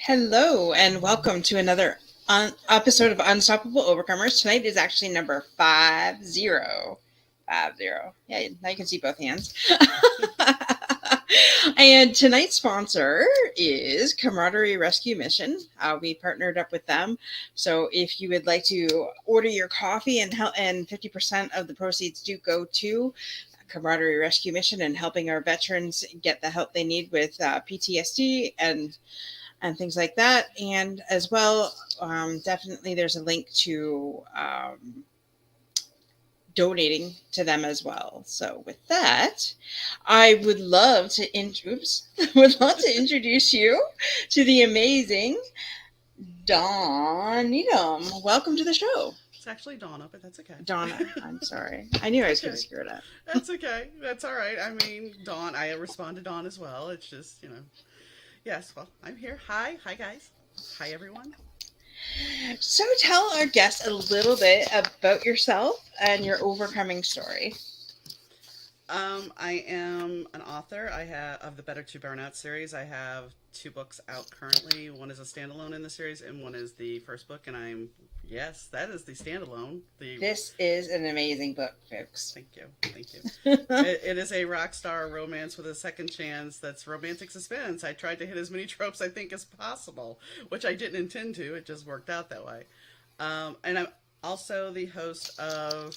Hello, and welcome to another episode of Unstoppable Overcomers. Tonight is actually number 50. 50. Yeah, now you can see both hands. And tonight's sponsor is Camaraderie Rescue Mission. We partnered up with them. So if you would like to order your coffee and 50% of the proceeds do go to Camaraderie Rescue Mission and helping our veterans get the help they need with PTSD and things like that. And as well, definitely there's a link to donating to them as well. So with that, I would love to would love to introduce you to the amazing Dawn Needom. Welcome to the show. It's actually Dauna, but that's okay. Dauna, I'm sorry. I knew I was Okay. going to screw it up. That's okay. That's all right. I mean, Dawn, I respond to Dawn as well. It's just, yes, well, I'm here. Hi. Hi, guys. Hi, everyone. So tell our guests a little bit about yourself and your overcoming story. I am an author. I have of the Better to Burnout series. I have two books out currently. One is a standalone in the series, and one is the first book. And yes, that is the standalone. This is an amazing book, folks. Thank you, thank you. It is a rock star romance with a second chance. That's romantic suspense. I tried to hit as many tropes I think as possible, which I didn't intend to. It just worked out that way. And I'm also the host of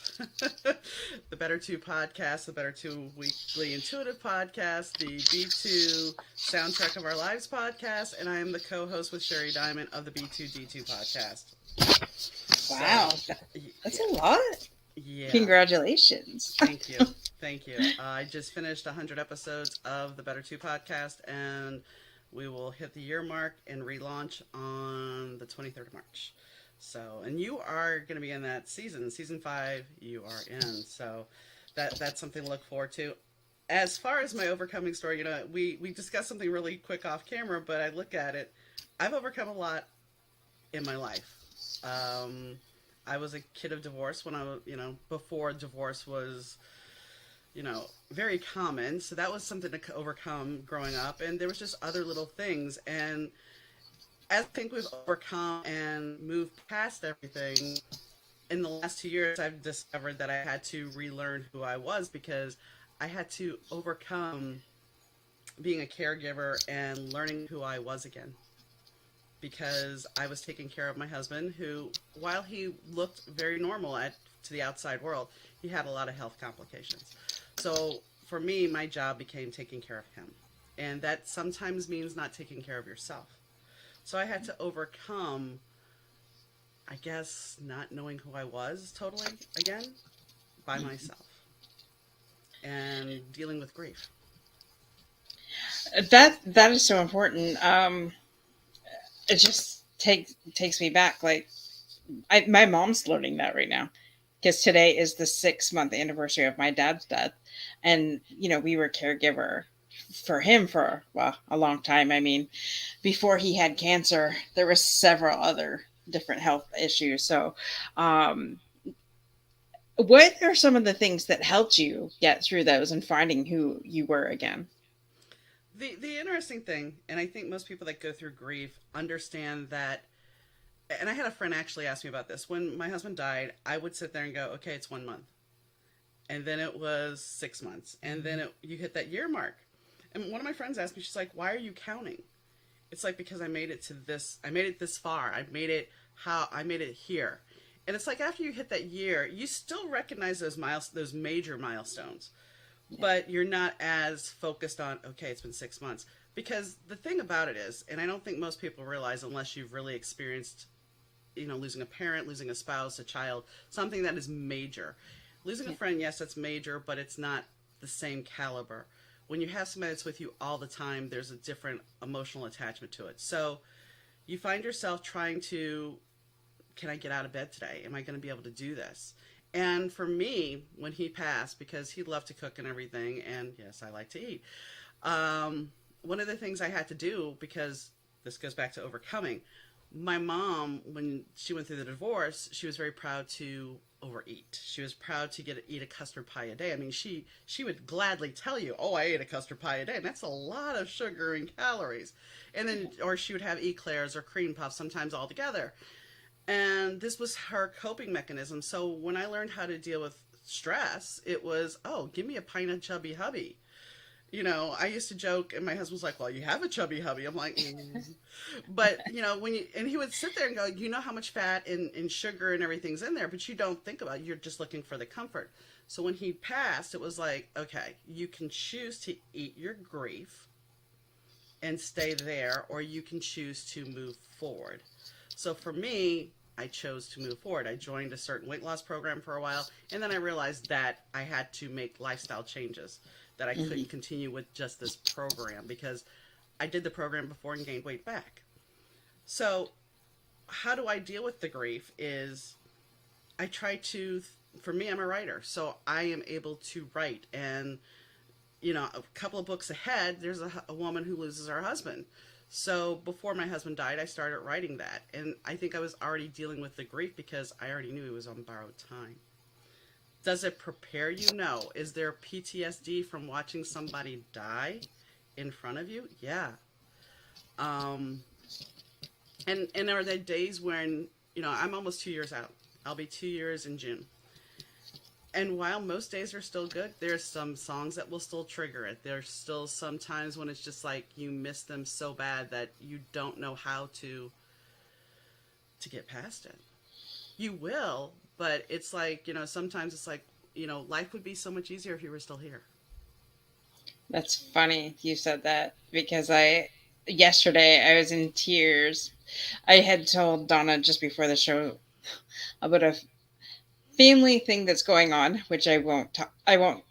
the Better 2 podcast, the Better 2 Weekly Intuitive podcast, the B2 Soundtrack of Our Lives podcast, and I am the co-host with Sherry Diamond of the B2D2 podcast. Wow, So, that's a lot. Yeah. Congratulations. Thank you. Thank you. I just finished 100 episodes of the Better 2 podcast, and we will hit the year mark and relaunch on the 23rd of March. So, and you are going to be in that season 5 you are in. So that's something to look forward to. As far as my overcoming story, we discussed something really quick off camera, but I look at it, I've overcome a lot in my life. I was a kid of divorce when I was, before divorce was, very common. So that was something to overcome growing up. And there was just other little things. And as I think we've overcome and moved past everything, in the last 2 years, I've discovered that I had to relearn who I was because I had to overcome being a caregiver and learning who I was again. Because I was taking care of my husband, who, while he looked very normal to the outside world, he had a lot of health complications. So for me, my job became taking care of him. And that sometimes means not taking care of yourself. So I had to overcome, I guess, not knowing who I was totally again by myself and dealing with grief. That is so important. It just takes me back. Like, my mom's learning that right now because today is the 6-month anniversary of my dad's death, and we were caregiver for him for a long time. I mean, before he had cancer, there were several other different health issues. So, what are some of the things that helped you get through those and finding who you were again? The interesting thing, and I think most people that go through grief understand that, and I had a friend actually ask me about this. When my husband died, I would sit there and go, okay, it's 1 month. And then it was 6 months. And then you hit that year mark. And one of my friends asked me, she's like, why are you counting? It's like, because I made it this far. I made it here. And it's like, after you hit that year, you still recognize those major milestones. But you're not as focused on, okay, it's been 6 months. Because the thing about it is, and I don't think most people realize unless you've really experienced, losing a parent, losing a spouse, a child, something that is major. Losing a friend, yes, that's major, but it's not the same caliber. When you have somebody that's with you all the time, there's a different emotional attachment to it. So you find yourself trying to, can I get out of bed today? Am I going to be able to do this? And for me, when he passed, because he loved to cook and everything, and yes, I like to eat, one of the things I had to do, because this goes back to overcoming, my mom, when she went through the divorce, she was very proud to overeat. She was proud to eat a custard pie a day. I mean, she would gladly tell you, "Oh, I ate a custard pie a day," and that's a lot of sugar and calories. And then, or she would have eclairs or cream puffs, sometimes all together. And this was her coping mechanism. So when I learned how to deal with stress, it was, oh, give me a pint of chubby hubby. I used to joke, and my husband's like, "Well, you have a chubby hubby." I'm like, but and he would sit there and go, "You know how much fat and sugar and everything's in there, but you don't think about it. You're just looking for the comfort." So when he passed, it was like, okay, you can choose to eat your grief and stay there, or you can choose to move forward. So for me, I chose to move forward. I joined a certain weight loss program for a while, and then I realized that I had to make lifestyle changes, that I couldn't continue with just this program because I did the program before and gained weight back. So, how do I deal with the grief is I try to, for me, I'm a writer, so I am able to write. And, a couple of books ahead, there's a woman who loses her husband. So before my husband died, I started writing that. And I think I was already dealing with the grief because I already knew he was on borrowed time. Does it prepare you? No. Is there PTSD from watching somebody die in front of you? Yeah. Um, and are there days when, I'm almost 2 years out. I'll be 2 years in June. And while most days are still good, there's some songs that will still trigger it. There's still some times when it's just like you miss them so bad that you don't know how to get past it. You will, but it's like, sometimes it's like, life would be so much easier if you were still here. That's funny you said that because yesterday I was in tears. I had told Dauna just before the show about a family thing that's going on, which I won't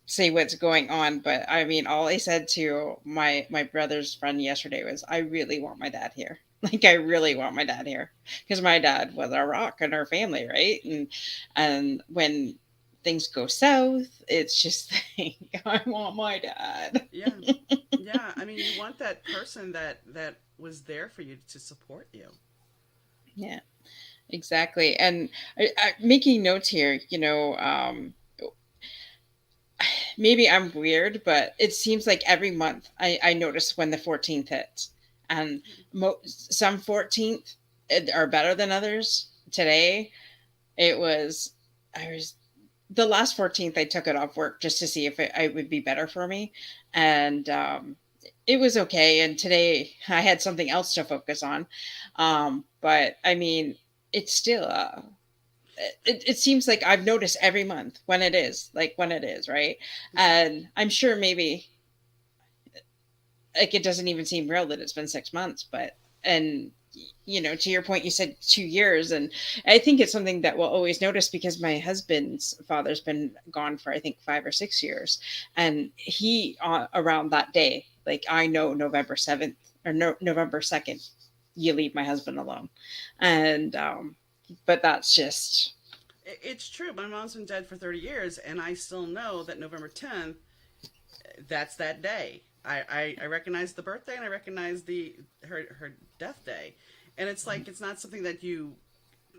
say what's going on, but I mean, all I said to my brother's friend yesterday was, I really want my dad here. Like, I really want my dad here because my dad was a rock in our family, right? And when things go south, it's just like, I want my dad. Yeah. Yeah. I mean, you want that person that was there for you to support you. Yeah, exactly. And making notes here, maybe I'm weird, but it seems like every month I notice when the 14th hits. And some 14th are better than others. Today, I was, the last 14th, I took it off work just to see if it would be better for me. And it was okay. And today I had something else to focus on. But I mean, it's still, it seems like I've noticed every month when it is, right? And I'm sure maybe like it doesn't even seem real that it's been 6 months, but and to your point, you said 2 years, and I think it's something that we'll always notice because my husband's father's been gone for I think 5 or 6 years, and he around that day, like I know November 7th or no, November 2nd, you leave my husband alone, and but that's just It's true. My mom's been dead for 30 years, and I still know that November 10th, that's that day. I recognize the birthday and I recognize her death day. And it's like, it's not something that you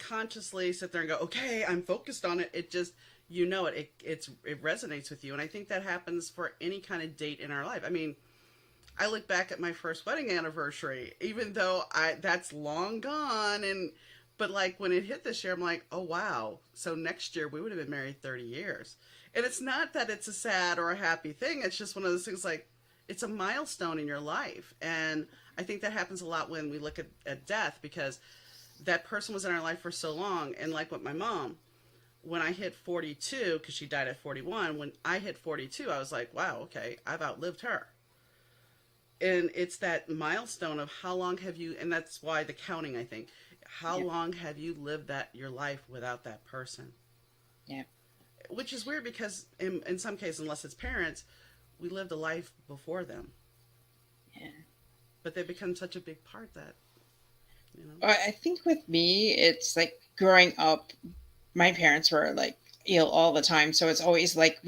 consciously sit there and go, okay, I'm focused on it. It just, it resonates with you. And I think that happens for any kind of date in our life. I mean, I look back at my first wedding anniversary, even though that's long gone. But like when it hit this year, I'm like, oh wow. So next year we would have been married 30 years. And it's not that it's a sad or a happy thing. It's just one of those things like it's a milestone in your life. And I think that happens a lot when we look at death because that person was in our life for so long. And like with my mom, when I hit 42, because she died at 41, when I hit 42, I was like, wow, okay, I've outlived her. And it's that milestone of how long have you, and that's why the counting, I think, how yeah, long have you lived your life without that person? yeah, Which is weird because in some cases, unless it's parents, we lived a life before them. yeah. But they become such a big part that, you know. I think with me, it's like growing up, my parents were like ill all the time, so it's always like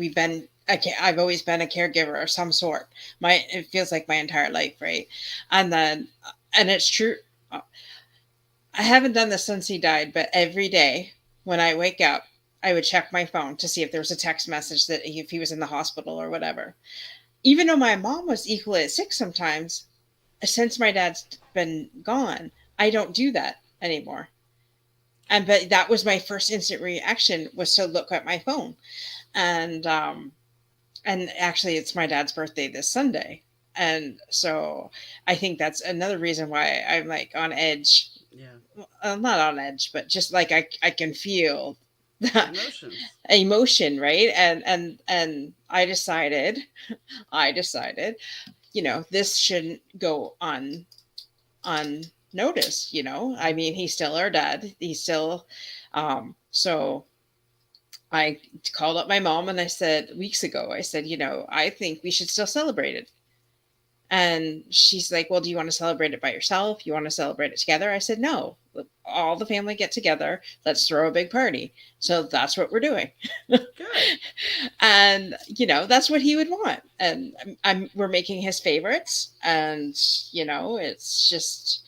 I've always been a caregiver of some sort. It feels like my entire life, right? And then, and it's true. I haven't done this since he died, but every day when I wake up, I would check my phone to see if there was a text message that if he was in the hospital or whatever. Even though my mom was equally sick sometimes, since my dad's been gone, I don't do that anymore. And but that was my first instant reaction, was to look at my phone. And actually it's my dad's birthday this Sunday. And so I think that's another reason why I'm like on edge. Yeah. Not on edge, but just like I can feel The that emotions. emotion, right? And I decided, this shouldn't go unnoticed. I mean, he's still our dad. He's still, so I called up my mom and I said weeks ago, I said, I think we should still celebrate it. And she's like, well, do you want to celebrate it by yourself? You want to celebrate it together? I said, no, all the family get together. Let's throw a big party. So that's what we're doing. Good. And, that's what he would want. And we're making his favorites. And, it's just,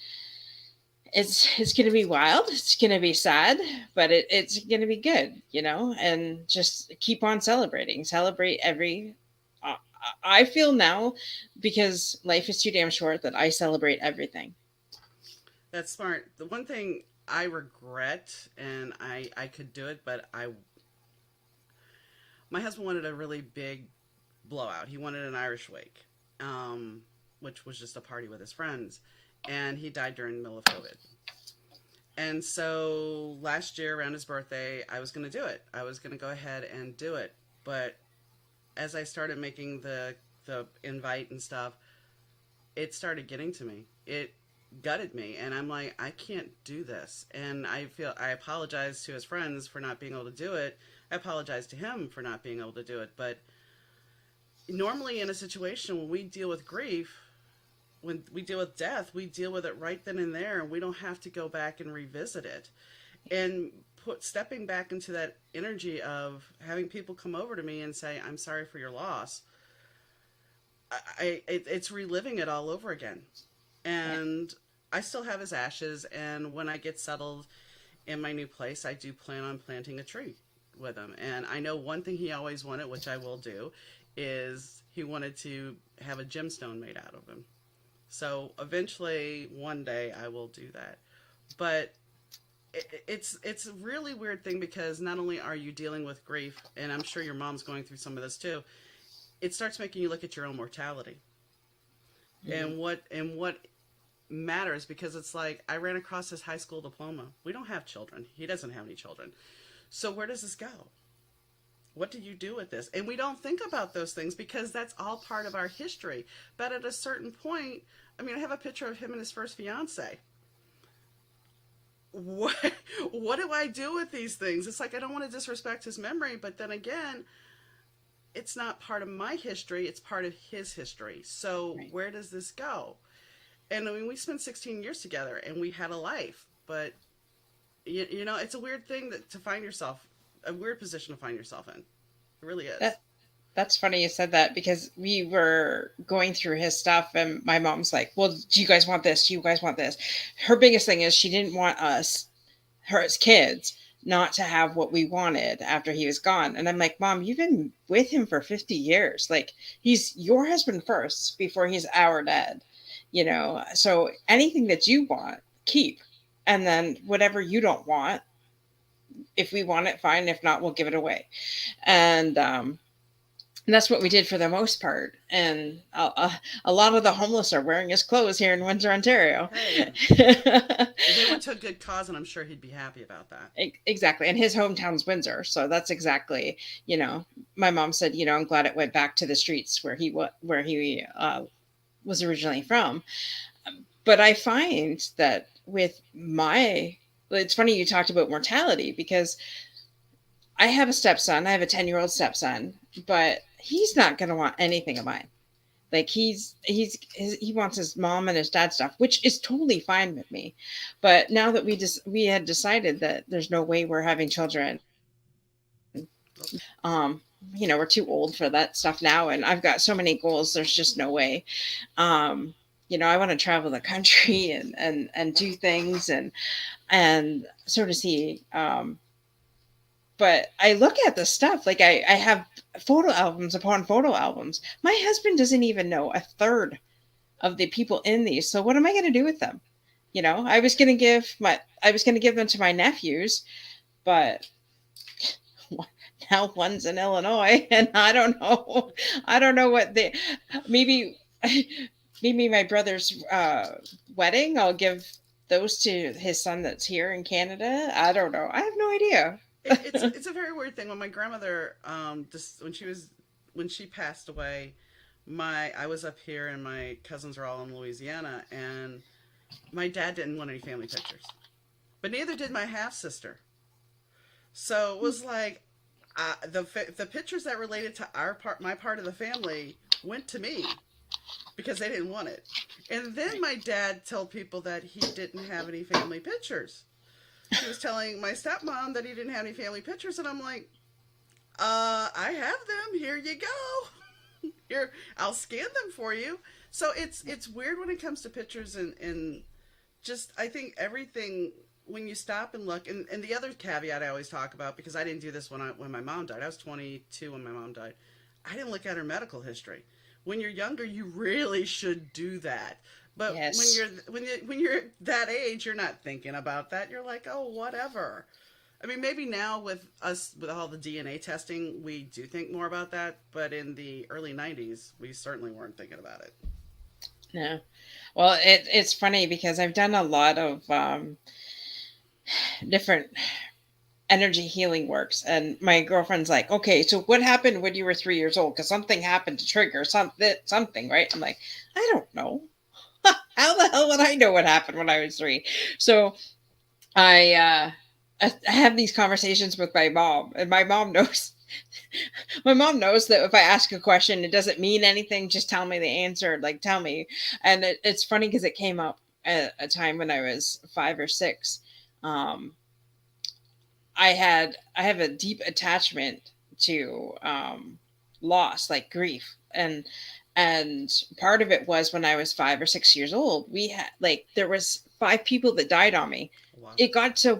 it's going to be wild. It's going to be sad, but it's going to be good, and just keep on celebrating. Celebrate every. Uh, I feel now, because life is too damn short, that I celebrate everything. That's smart. The one thing I regret, and I could do it, but my husband wanted a really big blowout. He wanted an Irish wake, which was just a party with his friends, and he died during the middle of COVID. And so last year around his birthday, I was going to do it. I was going to go ahead and do it, but as I started making the invite and stuff, it started getting to me. It gutted me, and I'm like, I can't do this. And I apologize to his friends for not being able to do it. I apologize to him for not being able to do it. But normally in a situation when we deal with grief, when we deal with death, we deal with it right then and there, and we don't have to go back and revisit it. And stepping back into that energy of having people come over to me and say, I'm sorry for your loss, it's reliving it all over again. And I still have his ashes, and when I get settled in my new place, I do plan on planting a tree with him. And I know one thing he always wanted, which I will do, is he wanted to have a gemstone made out of him. So eventually, one day, I will do that. But it's a really weird thing, because not only are you dealing with grief, and I'm sure your mom's going through some of this too, it starts making you look at your own mortality Mm-hmm. and what matters, because it's like I ran across his high school diploma. We don't have children. He doesn't have any children. So where does this go? What do you do with this? And we don't think about those things because that's all part of our history. But at a certain point, I mean, I have a picture of him and his first fiance. What what do I do with these things? It's like I don't want to disrespect his memory, but then again, it's not part of my history, it's part of his history. So Right. where does this go? And I mean, we spent 16 years together and we had a life, but it's a weird thing to find yourself, a weird position to find yourself in. It really is. That that's funny you said that, because we were going through his stuff and my mom's like, well, do you guys want this? Do you guys want this? Her biggest thing is she didn't want her as kids, not to have what we wanted after he was gone. And I'm like, Mom, you've been with him for 50 years. Like, he's your husband first before he's our dad, So anything that you want, keep. And then whatever you don't want, if we want it, fine. If not, we'll give it away. And that's what we did for the most part. And a lot of the homeless are wearing his clothes here in Windsor, Ontario. Hey, they went to a good cause, and I'm sure he'd be happy about that. Exactly. And his hometown's Windsor. So that's exactly, my mom said, I'm glad it went back to the streets where he was originally from. But I find that it's funny you talked about mortality, because I have a stepson. I have a 10-year-old stepson, but he's not going to want anything of mine. Like, he wants his mom and his dad stuff, which is totally fine with me. But now that we had decided that there's no way we're having children, we're too old for that stuff now, and I've got so many goals. There's just no way. I want to travel the country and do things and sort of see. but I look at the stuff, like I have photo albums upon photo albums. My husband doesn't even know a third of the people in these. So what am I going to do with them? You know, I was going to give them to my nephews, but now one's in Illinois, and I don't know what they, maybe, maybe my brother's wedding, I'll give those to his son that's here in Canada. I don't know. I have no idea. It's a very weird thing. When my grandmother, just when she passed away, my I was up here and my cousins are all in Louisiana, and my dad didn't want any family pictures, but neither did my half sister. So it was like the pictures that related to my part of the family went to me because they didn't want it. And then my dad told people that he didn't have any family pictures. He was telling my stepmom that he didn't have any family pictures, and I'm like, I have them. Here you go. Here, I'll scan them for you. So it's weird when it comes to pictures, and just I think everything, when you stop and look, and the other caveat I always talk about, because I didn't do this when my mom died. I was 22 when my mom died. I didn't look at her medical history. When you're younger, you really should do that. But Yes. when you're that age, you're not thinking about that. You're like, oh, whatever. I mean, maybe now with all the DNA testing, we do think more about that. But in the early '90s, we certainly weren't thinking about it. No. Well, it's funny because I've done a lot of different energy healing works, and my girlfriend's like, okay, so what happened when you were 3 years old? Because something happened to trigger something, right? I'm like, I don't know. How the hell would I know what happened when I was 3? So I have these conversations with my mom, and my mom knows. My mom knows that if I ask a question, it doesn't mean anything. Just tell me the answer. Like, tell me. And it's funny because it came up at a time when I was 5 or 6. Um, I have a deep attachment to loss, like grief, and part of it was when I was 5 or 6 years old. We had, like, there was 5 people that died on me. Wow. It got so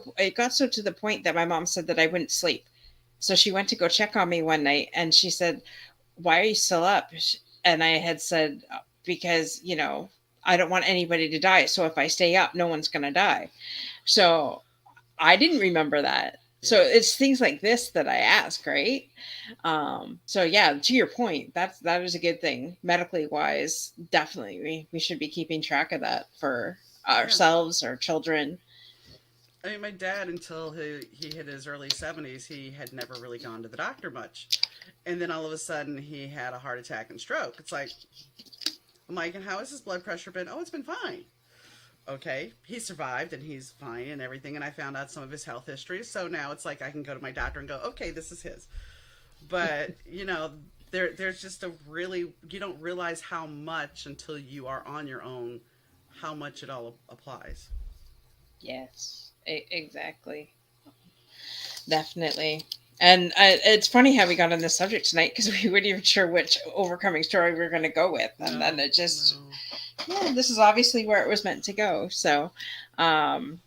to the point that my mom said that I wouldn't sleep. So she went to go check on me one night, and she said, "Why are you still up?" And I had said, "Because I don't want anybody to die. So if I stay up, no one's gonna die." So I didn't remember that. So Yeah. it's things like this that I ask, right? So yeah, to your point, that is a good thing. Medically wise, definitely we should be keeping track of that for Yeah. ourselves, our children. I mean, my dad, until he hit his early 70s, he had never really gone to the doctor much. And then all of a sudden, he had a heart attack and stroke. It's like, I'm like, and how has his blood pressure been? Oh, it's been fine. Okay, he survived and he's fine and everything. And I found out some of his health history. So now it's like I can go to my doctor and go, okay, this is his. But, there's just you don't realize how much until you are on your own, how much it all applies. Yes, exactly. Definitely. And it's funny how we got on this subject tonight because we weren't even sure which overcoming story we were going to go with. And then No, it just, no. yeah, this is obviously where it was meant to go. So, and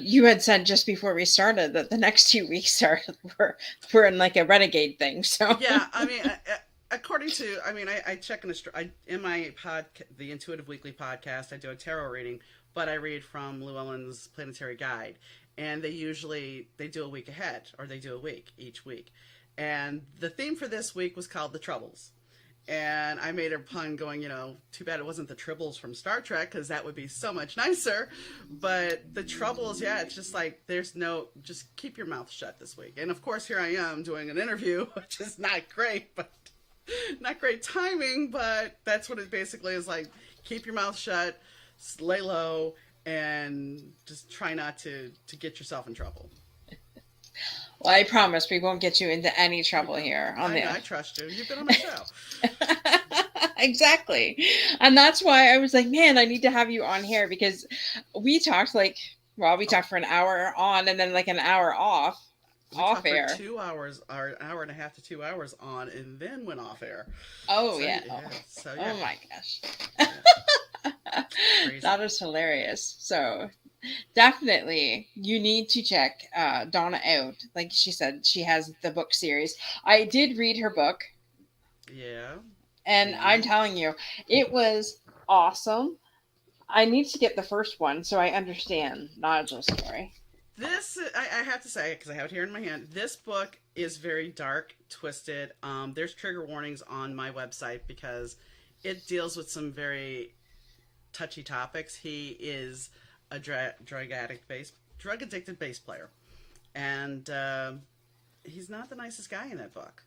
you had said just before we started that the next 2 weeks we're in like a renegade thing. So, Yeah, I mean, according to, I check in my the Intuitive Weekly podcast, I do a tarot reading, but I read from Llewellyn's Planetary Guide, and they do a week ahead, or they do a week each week, and the theme for this week was called the Troubles. And I made a pun going, too bad it wasn't the Tribbles from Star Trek, because that would be so much nicer. But the Troubles, yeah, it's just like, just keep your mouth shut this week. And of course, here I am doing an interview, which is not great, but not great timing, but that's what it basically is like. Keep your mouth shut, lay low, and just try not to get yourself in trouble. well, I promise we won't get you into any trouble here on I the. trust you. You've been on my show. Exactly. And that's why I was like, man, I need to have you on here because we talked we talked for an hour on and then like an hour We off talked for air. 2 hours, or an hour and a half to 2 hours on, and then went off air. Oh, So yeah. yeah, so Oh yeah, my gosh. yeah. Crazy. That is hilarious. So Definitely, you need to check Dauna out. Like she said, she has the book series. I did read her book, Yeah. and Yeah. I'm telling you, it was awesome. I need to get the first one so I understand Nigel's story. This I have to say because I have it here in my hand. This book is very dark, twisted. There's trigger warnings on my website because it deals with some very touchy topics. He is a drug addicted bass player, and he's not the nicest guy in that book.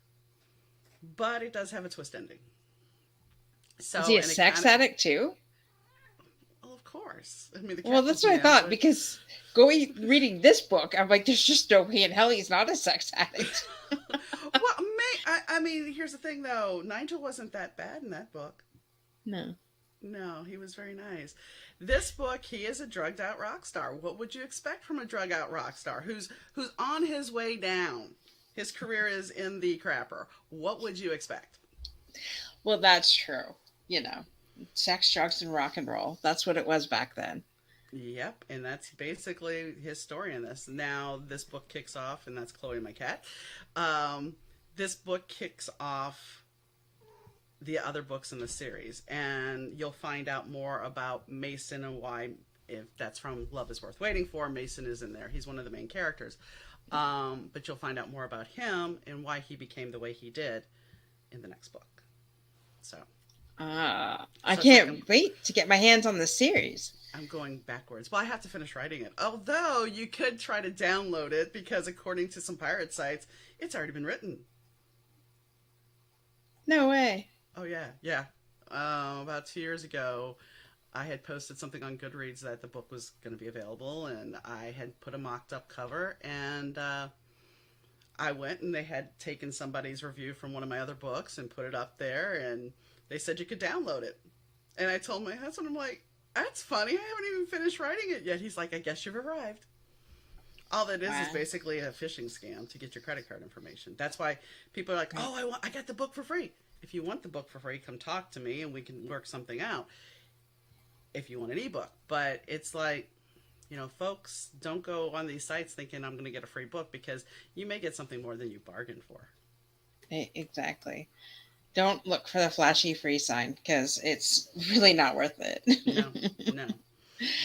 But it does have a twist ending. Is he So a and it sex kind of addict too? well, of course. I mean, the Well, captain's that's what the I thought answer. because going reading this book, I'm like, there's just no way in hell he's not a sex addict. Well, I mean, here's the thing though. Nigel wasn't that bad in that book. No. No, he was very nice. This book, he is a drugged out rock star. What would you expect from a drugged out rock star who's on his way down? His career is in the crapper. What would you expect? Well, that's true. You know, sex, drugs, and rock and roll. That's what it was back then. Yep, and that's basically his story in this. Now, this book kicks off, and that's Chloe, my cat. Um, this book kicks off the other books in the series, and you'll find out more about Mason and why, if that's from Love is Worth Waiting For, Mason is in there. He's one of the main characters. But you'll find out more about him and why he became the way he did in the next book. So, I it's like can't wait to get my hands on this series. I'm going backwards. Well, I have to finish writing it. Although you could try to download it because, according to some pirate sites, it's already been written. No way. Oh yeah, yeah. About 2 years ago, I had posted something on Goodreads that the book was going to be available, and I had put a mocked up cover, and I went and they had taken somebody's review from one of my other books and put it up there, and they said you could download it. And I told my husband, I'm like, that's funny. I haven't even finished writing it yet. He's like, I guess you've arrived. All that is Wow. basically a phishing scam to get your credit card information. That's why people are like, "Oh, I got the book for free." If you want the book for free, come talk to me and we can work something out. If you want an ebook, but it's like, folks, don't go on these sites thinking I'm going to get a free book because you may get something more than you bargained for. Exactly. Don't look for the flashy free sign because it's really not worth No, it. no,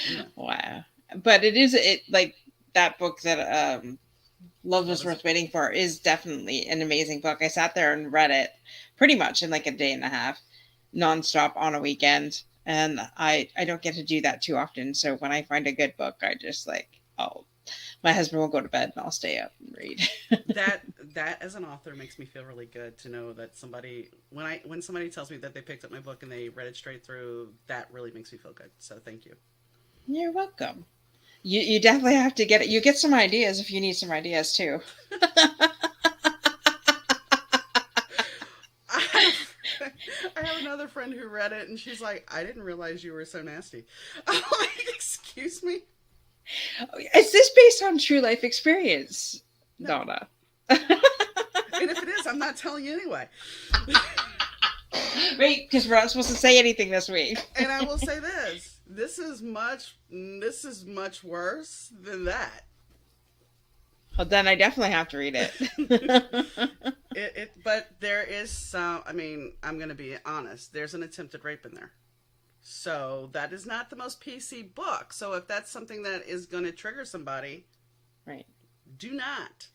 no. Wow. But it like that book that Love Love is is Worth Waiting For is definitely an amazing book. I sat there and read it pretty much in like a day and a half, nonstop on a weekend. And I don't get to do that too often. So when I find a good book, I just like, oh, my husband will go to bed and I'll stay up and read. that as an author makes me feel really good to know that somebody when somebody tells me that they picked up my book and they read it straight through, that really makes me feel good. So thank you. You're welcome. You definitely have to get it. You get some ideas if you need some ideas too. I have, I have another friend who read it and she's like, I didn't realize you were so nasty. I'm like, excuse me? Is this based on true life experience, No. Donna? And if it is, I'm not telling you anyway. Right, because we're not supposed to say anything this week. And I will say this. This is much worse than that. Well, then I definitely have to read it. But there is some, I mean, I'm going to be honest. There's an attempted rape in there. So that is not the most PC book. So if that's something that is going to trigger somebody, Right. do not.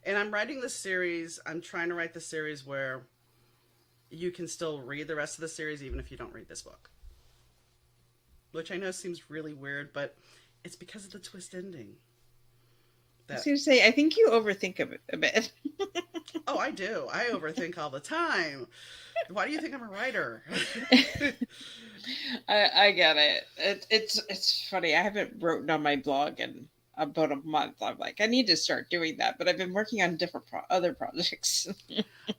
And I'm writing this series. I'm trying to write the series where you can still read the rest of the series even if you don't read this book. Which I know seems really weird, but it's because of the twist ending. I was That going to say, I think you overthink it a bit. Oh, I do. I overthink all the time. Why do you think I'm a writer? I get it. It's funny. I haven't written on my blog in about a month. I'm like, I need to start doing that, but I've been working on different other projects.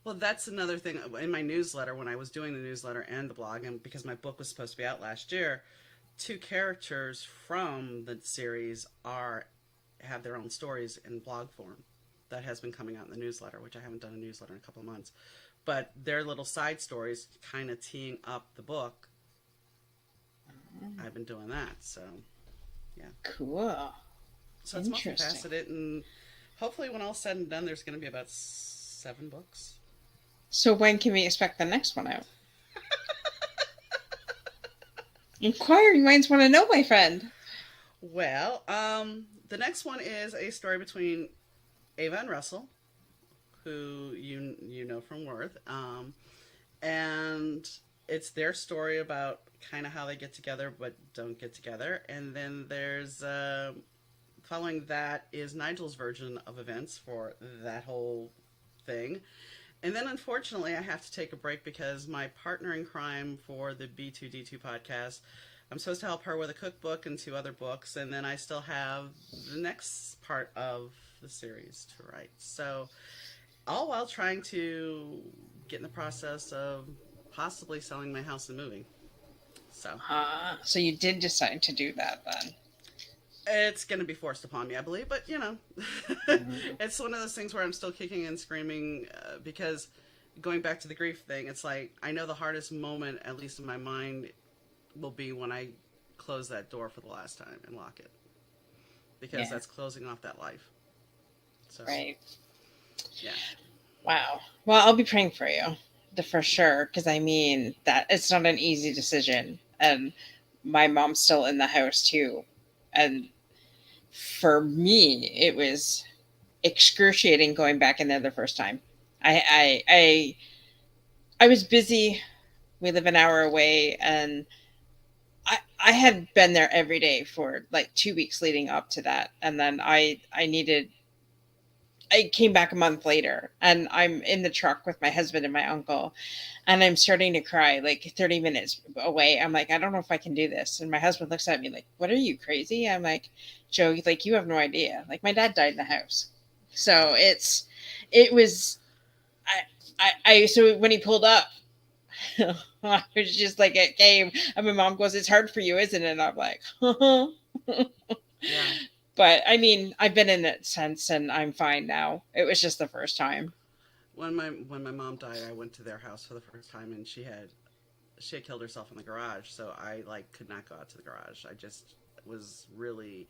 Well, that's another thing in my newsletter when I was doing the newsletter and the blog, and because my book was supposed to be out last year, two characters from the series have their own stories in blog form. That has been coming out in the newsletter, which I haven't done a newsletter in a couple of months. But their little side stories kind of teeing up the book. I've been doing that, so Yeah. Cool. So it's Interesting. multifaceted, and hopefully, when all's said and done, there's going to be about 7 books. So when can we expect the next one out? Inquiring minds want to know, my friend. Well, the next one is a story between Ava and Russell, who you know from Worth, and it's their story about kind of how they get together but don't get together. And then there's following that is Nigel's version of events for that whole thing. And then unfortunately, I have to take a break because my partner in crime for the B2D2 podcast, I'm supposed to help her with a cookbook and 2 other books, and then I still have the next part of the series to write. So, all while trying to get in the process of possibly selling my house and moving. So, So you did decide to do that then. it's going to be forced upon me, I believe, but Mhm. it's one of those things where I'm still kicking and screaming because going back to the grief thing, it's like I know the hardest moment, at least in my mind, will be when I close that door for the last time and lock it because Yeah. that's closing off that life. So, Right. yeah. Wow. Well, I'll be praying for you, for sure, because I mean that it's not an easy decision, and my mom's still in the house too, and for me, it was excruciating going back in there the first time. I was busy. We live an hour away, and I had been there every day for like 2 weeks leading up to that, and then I needed. I came back a month later, and I'm in the truck with my husband and my uncle, and I'm starting to cry like 30 minutes away. I'm like, I don't know if I can do this. And my husband looks at me like, what are you, crazy? I'm like, Joe, like, you have no idea. Like, my dad died in the house. So Wow. it was, so when he pulled up, I was just like, it came. And my mom goes, it's hard for you, isn't it? And I'm like, Yeah. but I mean, I've been in it since and I'm fine now. It was just the first time. When my mom died, I went to their house for the first time, and she had killed herself in the garage. So I like could not go out to the garage. I just was really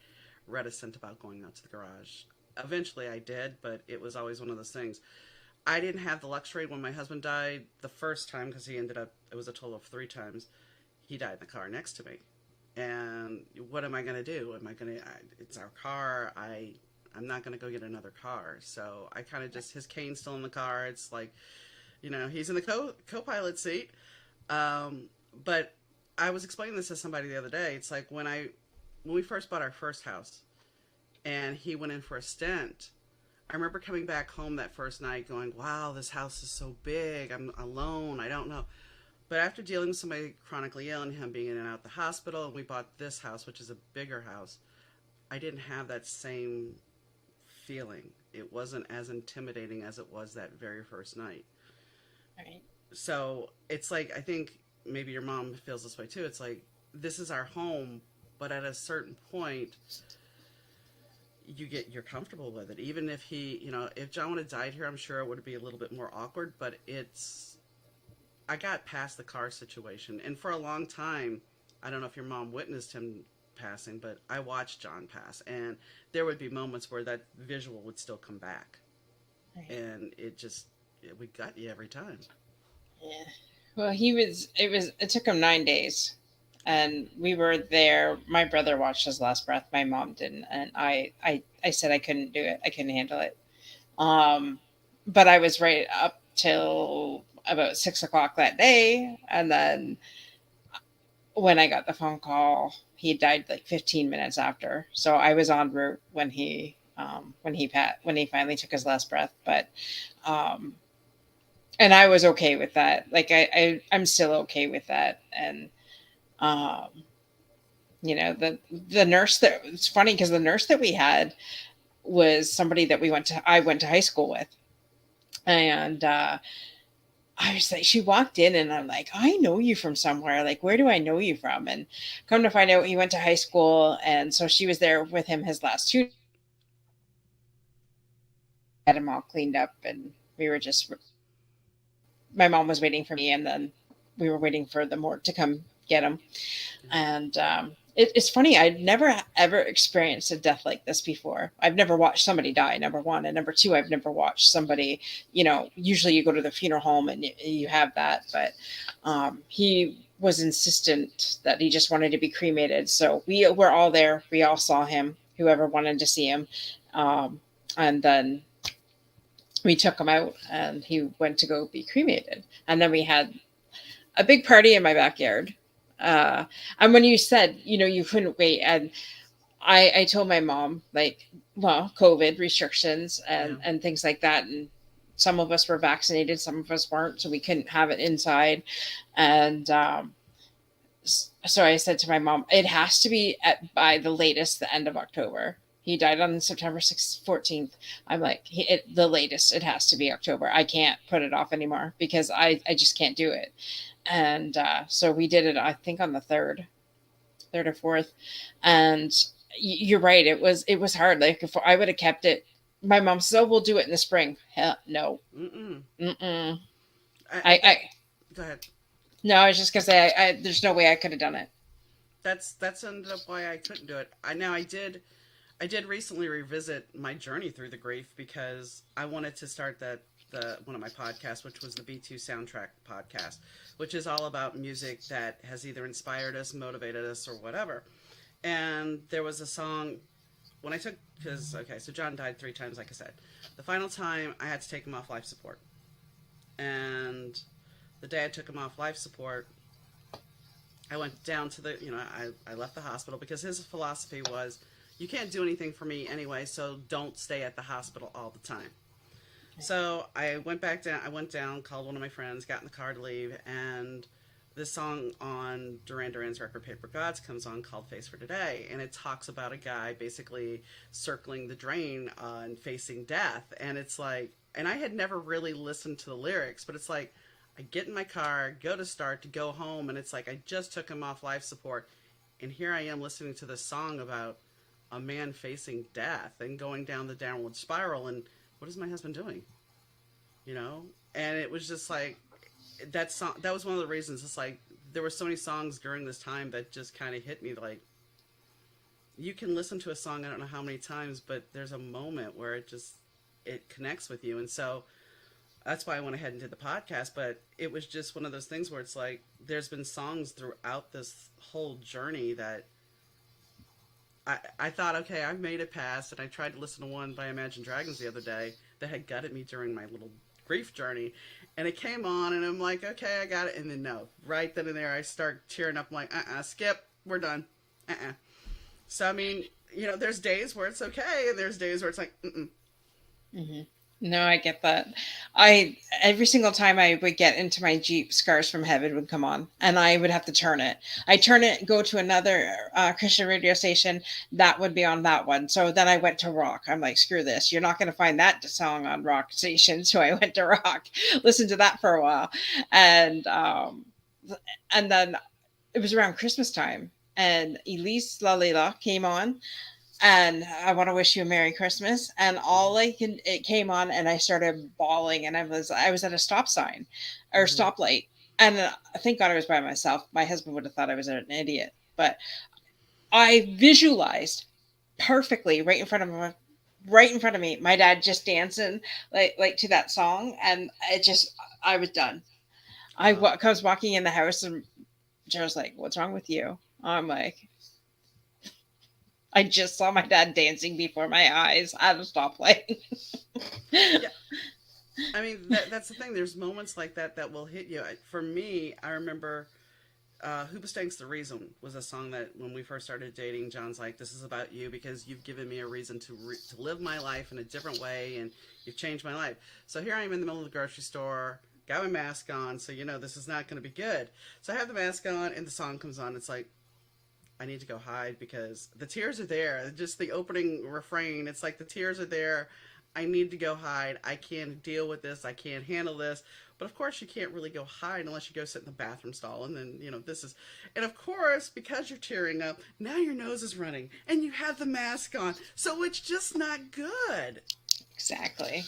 reticent about going out to the garage. Eventually, I did, but it was always one of those things. I didn't have the luxury when my husband died the first time because he ended up. It was a total of 3 times. He died in the car next to me, and what am I going to do? Am I going to? It's our car. I'm not going to go get another car. So I kind of just his cane's still in the car. It's like he's in the co-pilot seat. Um, but I was explaining this to somebody the other day. It's like when we first bought our first house, and he went in for a stint. I remember coming back home that first night going, wow, this house is so big. I'm alone. I don't know. But after dealing with somebody chronically ill and him being in and out of the hospital, and we bought this house, which is a bigger house, I didn't have that same feeling. It wasn't as intimidating as it was that very first night. Right. So it's like, I think maybe your mom feels this way too. It's like, this is our home, but at a certain point, you're comfortable with it. Even if if John would have died here, I'm sure it would be a little bit more awkward. But I got past the car situation, and for a long time, I don't know if your mom witnessed him passing, but I watched John pass, and there would be moments where that visual would still come back, Right. and we got you every time. Yeah. Well, it took him 9 days. And we were there. My brother watched his last breath. My mom didn't. And I said I couldn't do it. I couldn't handle it. Um, but I was right up till about 6 o'clock that day. And then when I got the phone call, he died like 15 minutes after. So I was en route when he finally took his last breath. But um, and I was okay with that. Like I'm still okay with that. And um, the nurse that it's funny because the nurse that we had was somebody that I went to high school with, and I was like, she walked in, and I'm like, I know you from somewhere. Like, where do I know you from? And come to find out, he went to high school, and so she was there with him his last two. Had him all cleaned up, and we were just my mom was waiting for me, and then we were waiting for the morgue to come get him. Yeah. And It's funny. I'd never ever experienced a death like this before. I've never watched somebody die. Number one, and number two, I've never watched somebody. Usually you go to the funeral home and you have that, but he was insistent that he just wanted to be cremated. So we were all there. We all saw him. Whoever wanted to see him, and then we took him out, and he went to go be cremated. And then we had a big party in my backyard. Uh, and when you said, you couldn't wait, and I told my mom, like, well, COVID restrictions Yeah. and things like that. And some of us were vaccinated, some of us weren't, so we couldn't have it inside. And so I said to my mom, it has to be by the latest, the end of October. He died on September 14th. I'm like, the latest, it has to be October. I can't put it off anymore because I just can't do it. And so we did it, I think, on the third or fourth. And you're right. It was hard. Like, if I would have kept it, my mom said, "Oh, we'll do it in the spring." Hell, no. Mm-mm. Mm-mm. I I Go ahead. No, I was just gonna say, there's no way I could have done it. That's ended up why I couldn't do it. I did recently revisit my journey through the grief because I wanted to start the one of my podcasts, which was the B2 Soundtrack podcast, which is all about music that has either inspired us, motivated us, or whatever. And there was a song when I took, because okay, so John died 3 times, like I said. The final time I had to take him off life support, and the day I took him off life support, I went down to I left the hospital because his philosophy was, you can't do anything for me anyway, so don't stay at the hospital all the time. So I went back down. I went down, called one of my friends, got in the car to leave, and this song on Duran Duran's record Paper Gods comes on, called Face for Today, and it talks about a guy basically circling the drain and facing death. And it's like, and I had never really listened to the lyrics, but it's like, I get in my car, go to start to go home, and it's like I just took him off life support, and here I am listening to this song about a man facing death and going down the downward spiral, and what is my husband doing? You know? And it was just like, that song, that was one of the reasons. It's like there were so many songs during this time that just kind of hit me. Like, you can listen to a song I don't know how many times, but there's a moment where it connects with you. And so that's why I went ahead and did the podcast. But it was just one of those things where it's like there's been songs throughout this whole journey that I thought, okay, I've made it past. And I tried to listen to one by Imagine Dragons the other day that had gutted me during my little grief journey. And it came on, and I'm like, okay, I got it. And then no, right then and there, I start tearing up. I'm like, skip, we're done. So I mean, there's days where it's okay, and there's days where it's like, mm-mm. Hmm. No, I get that. I Every single time I would get into my Jeep, Scars from Heaven would come on, and I would have to turn it. I turn it, go to another Christian radio station that would be on that one. So then I went to rock. I'm like, screw this. You're not going to find that song on rock station. So I went to rock, listened to that for a while, and then it was around Christmas time, and Elise Lalila came on, and I want to wish you a Merry Christmas. And it came on, and I started bawling, and I was at a stop sign or Mm-hmm. stoplight. And thank God I was by myself. My husband would have thought I was an idiot, but I visualized perfectly right in front of me, my dad just dancing like to that song. And I was done. Uh, I was walking in the house, and Joe's like, "What's wrong with you?" I'm like, I just saw my dad dancing before my eyes at a stoplight. yeah, I mean that's the thing. There's moments like that that will hit you. For me, I remember "Hoobastank's the Reason" was a song that when we first started dating, John's like, "This is about you because you've given me a reason to live my life in a different way, and you've changed my life." So here I am in the middle of the grocery store, got my mask on, so this is not going to be good. So I have the mask on, and the song comes on. It's like, I need to go hide because the tears are there. Just the opening refrain, it's like the tears are there. I need to go hide. I can't deal with this. I can't handle this. But of course, you can't really go hide unless you go sit in the bathroom stall. And then, this is. And of course, because you're tearing up, now your nose is running and you have the mask on. So it's just not good. Exactly.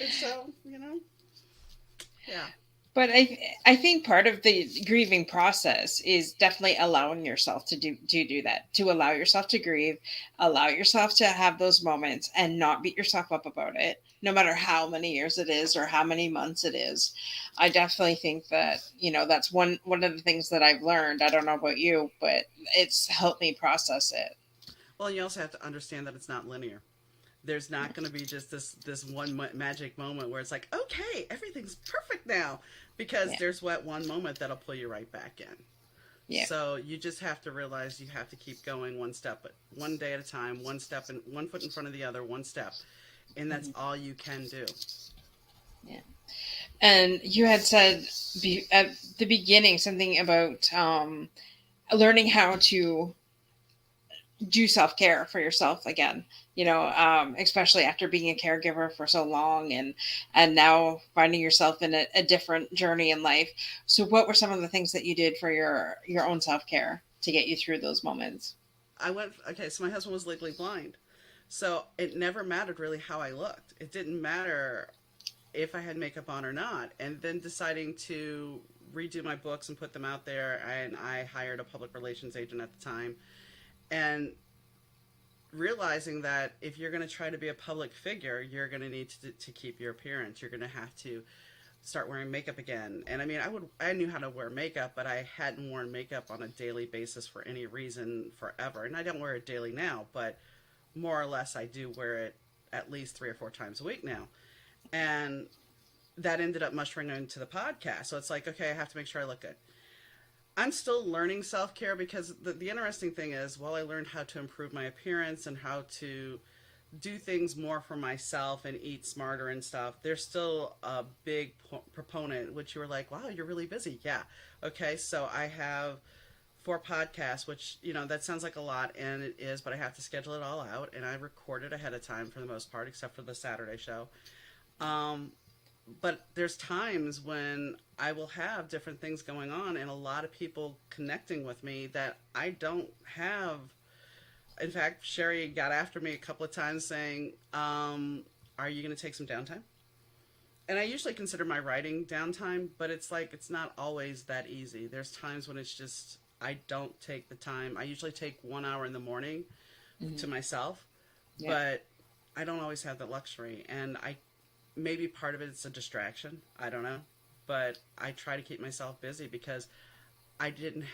And so, yeah. But I think part of the grieving process is definitely allowing yourself to do that, to allow yourself to grieve, allow yourself to have those moments and not beat yourself up about it, no matter how many years it is or how many months it is. I definitely think that, that's one of the things that I've learned. I don't know about you, but it's helped me process it. Well, you also have to understand that it's not linear. There's not going to be just this one magic moment where it's like, okay, everything's perfect now, because Yeah. there's what one moment that'll pull you right back in. Yeah. So you just have to realize you have to keep going one step, one day at a time, one step and one foot in front of the other, one step, and that's Mhm. all you can do. Yeah. And you had said at the beginning something about learning how to do self care for yourself again. Especially after being a caregiver for so long, and now finding yourself in a different journey in life. So, what were some of the things that you did for your own self care to get you through those moments? Okay, so my husband was legally blind. So it never mattered really how I looked. It didn't matter if I had makeup on or not. And then deciding to redo my books and put them out there, and I hired a public relations agent at the time. And realizing that if you're going to try to be a public figure, you're going to need to keep your appearance. You're going to have to start wearing makeup again. And I mean, I knew how to wear makeup, but I hadn't worn makeup on a daily basis for any reason forever. And I don't wear it daily now, but more or less I do wear it at least 3 or 4 times a week now. And that ended up mushrooming into the podcast. So it's like, okay, I have to make sure I look good. I'm still learning self care, because the interesting thing is, while I learned how to improve my appearance and how to do things more for myself and eat smarter and stuff, there's still a big proponent, which you were like, wow, you're really busy. Yeah. Okay. So I have 4 podcasts, which, that sounds like a lot, and it is, but I have to schedule it all out, and I record it ahead of time for the most part, except for the Saturday show. Um, but there's times when I will have different things going on and a lot of people connecting with me that I don't have. In fact, Sherry got after me a couple of times saying, are you going to take some downtime? And I usually consider my writing downtime, but it's like it's not always that easy. There's times when it's just I don't take the time. I usually take 1 hour in the morning Hmm. to myself, Yeah. but I don't always have the luxury. And I maybe part of it's a distraction. I don't know, but I try to keep myself busy because I didn't.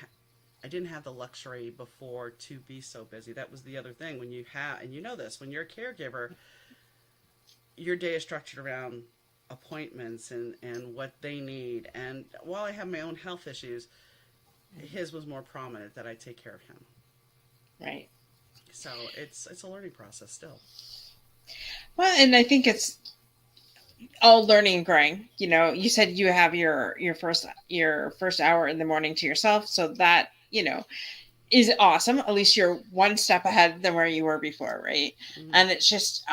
I didn't have the luxury before to be so busy. That was the other thing. When you have, and you know this, when you're a caregiver, your day is structured around appointments and what they need. And while I have my own health issues, his was more prominent that I take care of him. Right. So it's a learning process still. Well, and I think it's all learning and growing. You said you have your first hour in the morning to yourself, so that is awesome. At least you're one step ahead than where you were before, right? Mm-hmm. And it's just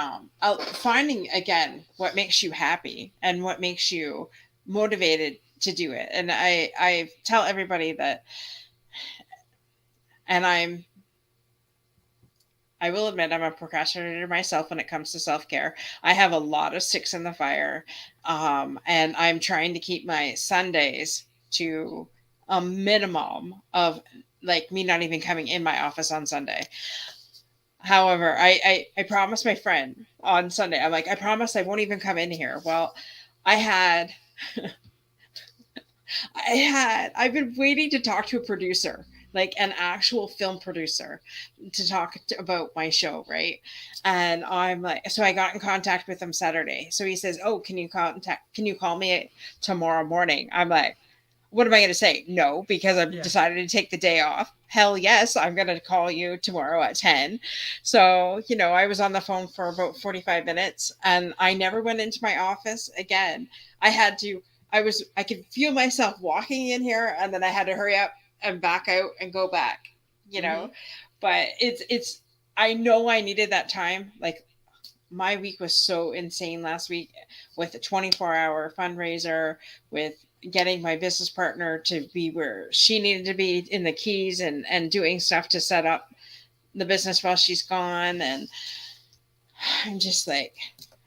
finding again what makes you happy and what makes you motivated to do it. And I tell everybody that, and I will admit I'm a procrastinator myself when it comes to self care. I have a lot of sticks in the fire, and I'm trying to keep my Sundays to a minimum of like me not even coming in my office on Sunday. However, I promised my friend on Sunday, I'm like, I promise I won't even come in here. Well, I had I've been waiting to talk to a producer, like an actual film producer, to about my show, right? And I'm like, so I got in contact with him Saturday. So he says, "Oh, can you call me tomorrow morning?" I'm like, what am I going to say? No, because I've Yeah. decided to take the day off. Hell yes, I'm going to call you tomorrow at 10. So, I was on the phone for about 45 minutes and I never went into my office again. I had to, I could feel myself walking in here and then I had to hurry up and back out and go back, you Mm-hmm. know, but I know I needed that time. Like my week was so insane last week with a 24-hour fundraiser, with getting my business partner to be where she needed to be in the keys and doing stuff to set up the business while she's gone. And I'm just like,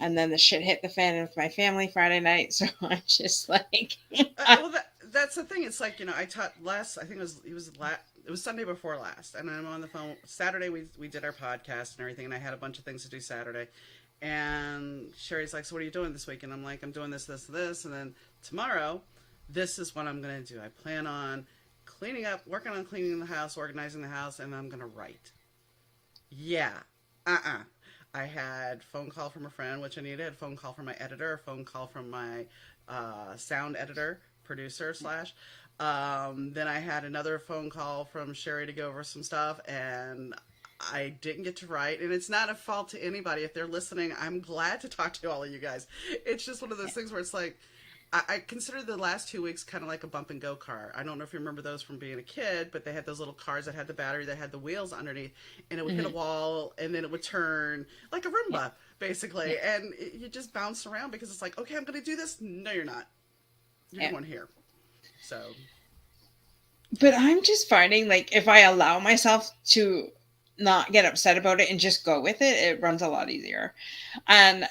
And then the shit hit the fan with my family Friday night. So I'm just like, Well, that's the thing. It's like, I taught last. I think it was Sunday before last, and I'm on the phone. Saturday we did our podcast and everything, and I had a bunch of things to do Saturday. And Sherry's like, "So what are you doing this week?" And I'm like, "I'm doing this, this, this." And then tomorrow, this is what I'm gonna do. I plan on cleaning up, working on cleaning the house, organizing the house, and I'm gonna write. Yeah. I had phone call from a friend, which I needed. A phone call from my editor. A phone call from my sound editor, producer slash. Then I had another phone call from Sherry to go over some stuff, and I didn't get to write. And it's not a fault to anybody if they're listening. I'm glad to talk to all of you guys. It's just one of those things where it's like, I consider the last 2 weeks kind of like a bump and go car. I don't know if you remember those from being a kid, but they had those little cars that had the battery that had the wheels underneath, and it would hit a wall, and then it would turn like a Roomba, basically. And you just bounce around because it's like, okay, I'm going to do this. No, you're not. You're going here. So. But I'm just finding, like, if I allow myself to not get upset about it and just go with it, it runs a lot easier. And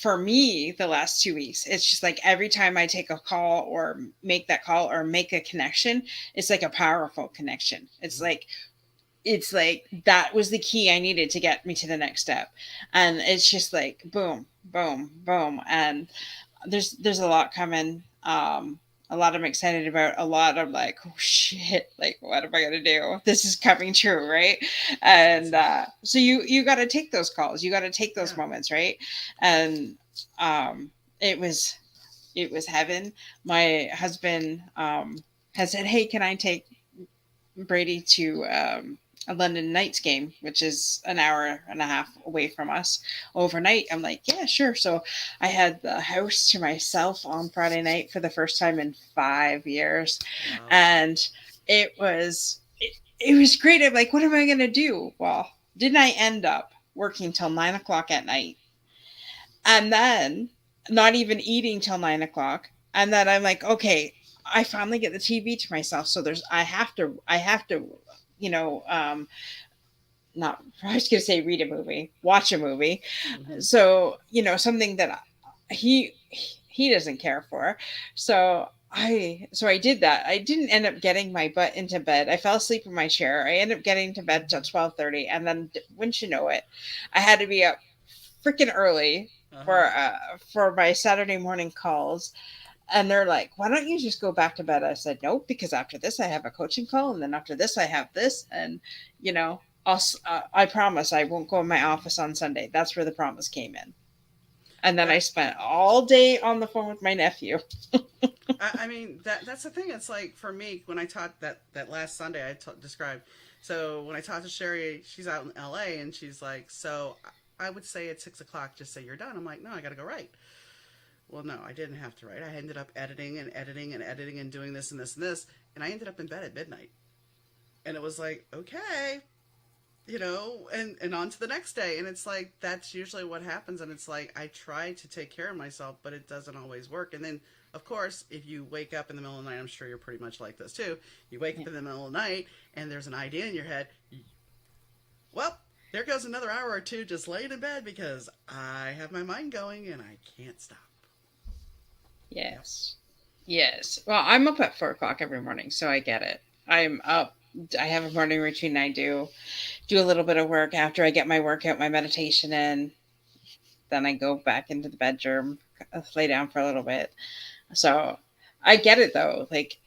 for me, the last 2 weeks, it's just like every time I take a call or make that call or make a connection, it's like a powerful connection. It's like that was the key I needed to get me to the next step. And it's just like boom, boom, boom. And there's a lot coming. A lot I'm excited about. A lot I'm like, oh shit, like what am I gonna do? This is coming true, right? And so you got to take those calls. You got to take those moments, right? And it was heaven. My husband had said, "Hey, can I take Brady to a London Knights game, which is an hour and a half away from us overnight?" I'm like, yeah, sure. So I had the house to myself on Friday night for the first time in 5 years. Wow. And it was great. I'm like, what am I going to do? Well, didn't I end up working till 9 o'clock at night? And then not even eating till 9 o'clock. And then I'm like, okay, I finally get the TV to myself. So I have to, not, I was going to say read a movie, watch a movie. Mm-hmm. So, something that he doesn't care for. So I did that. I didn't end up getting my butt into bed. I fell asleep in my chair. I ended up getting to bed till 12:30. And then wouldn't you know it, I had to be up freaking early for my Saturday morning calls. And they're like, why don't you just go back to bed? I said, nope, because after this, I have a coaching call. And then after this, I have this. And, I promise I won't go in my office on Sunday. That's where the promise came in. And then I spent all day on the phone with my nephew. I mean, that's the thing. It's like, for me, when I taught that last Sunday I described. So when I talked to Sherry, she's out in LA, and she's like, so I would say at 6 o'clock, just say you're done. I'm like, no, I got to go write. Well, no, I didn't have to write. I ended up editing and doing this and this and this. And I ended up in bed at midnight. And it was like, okay, and on to the next day. And it's like, that's usually what happens. And it's like, I try to take care of myself, but it doesn't always work. And then, of course, if you wake up in the middle of the night, I'm sure you're pretty much like this too. You wake up in the middle of the night and there's an idea in your head. Well, there goes another hour or two just laying in bed because I have my mind going and I can't stop. Yes. Yes. Well, I'm up at 4 o'clock every morning, so I get it. I'm up. I have a morning routine. I do a little bit of work after I get my workout, my meditation in. Then I go back into the bedroom, lay down for a little bit. So I get it though. Like,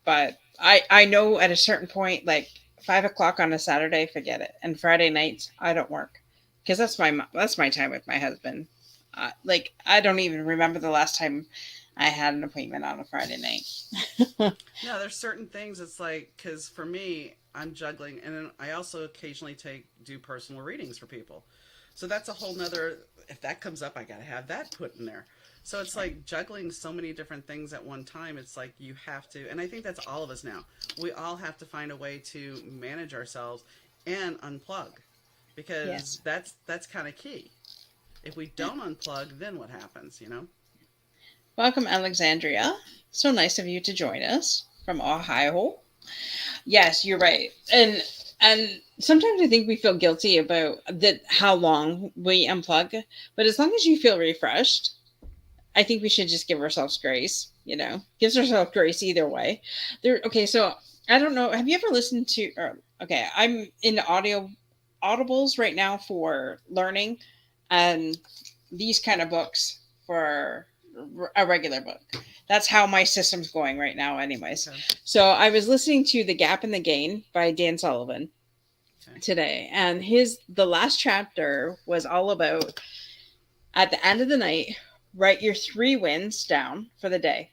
but I know at a certain point, like 5 o'clock on a Saturday, forget it. And Friday nights, I don't work because that's my time with my husband. Like, I don't even remember the last time I had an appointment on a Friday night. No, there's certain things. It's like, because for me, I'm juggling, and then I also occasionally do personal readings for people. So that's a whole nother. If that comes up, I got to have that put in there. So it's like juggling so many different things at one time. It's like you have to, and I think that's all of us now. We all have to find a way to manage ourselves and unplug, because that's kind of key. If we don't unplug, then what happens, Welcome, Alexandria. So nice of you to join us from Ohio. Yes, you're right. And And sometimes I think we feel guilty about that how long we unplug. But as long as you feel refreshed, I think we should just give ourselves grace. Gives ourselves grace either way. Okay, so I don't know. Have you ever listened to? Okay, I'm in audibles right now for learning, and these kind of books for a regular book. That's how my system's going right now, anyways. Okay. So I was listening to The Gap and the Gain by Dan Sullivan Okay. today, and the last chapter was all about, at the end of the night, write your 3 wins down for the day,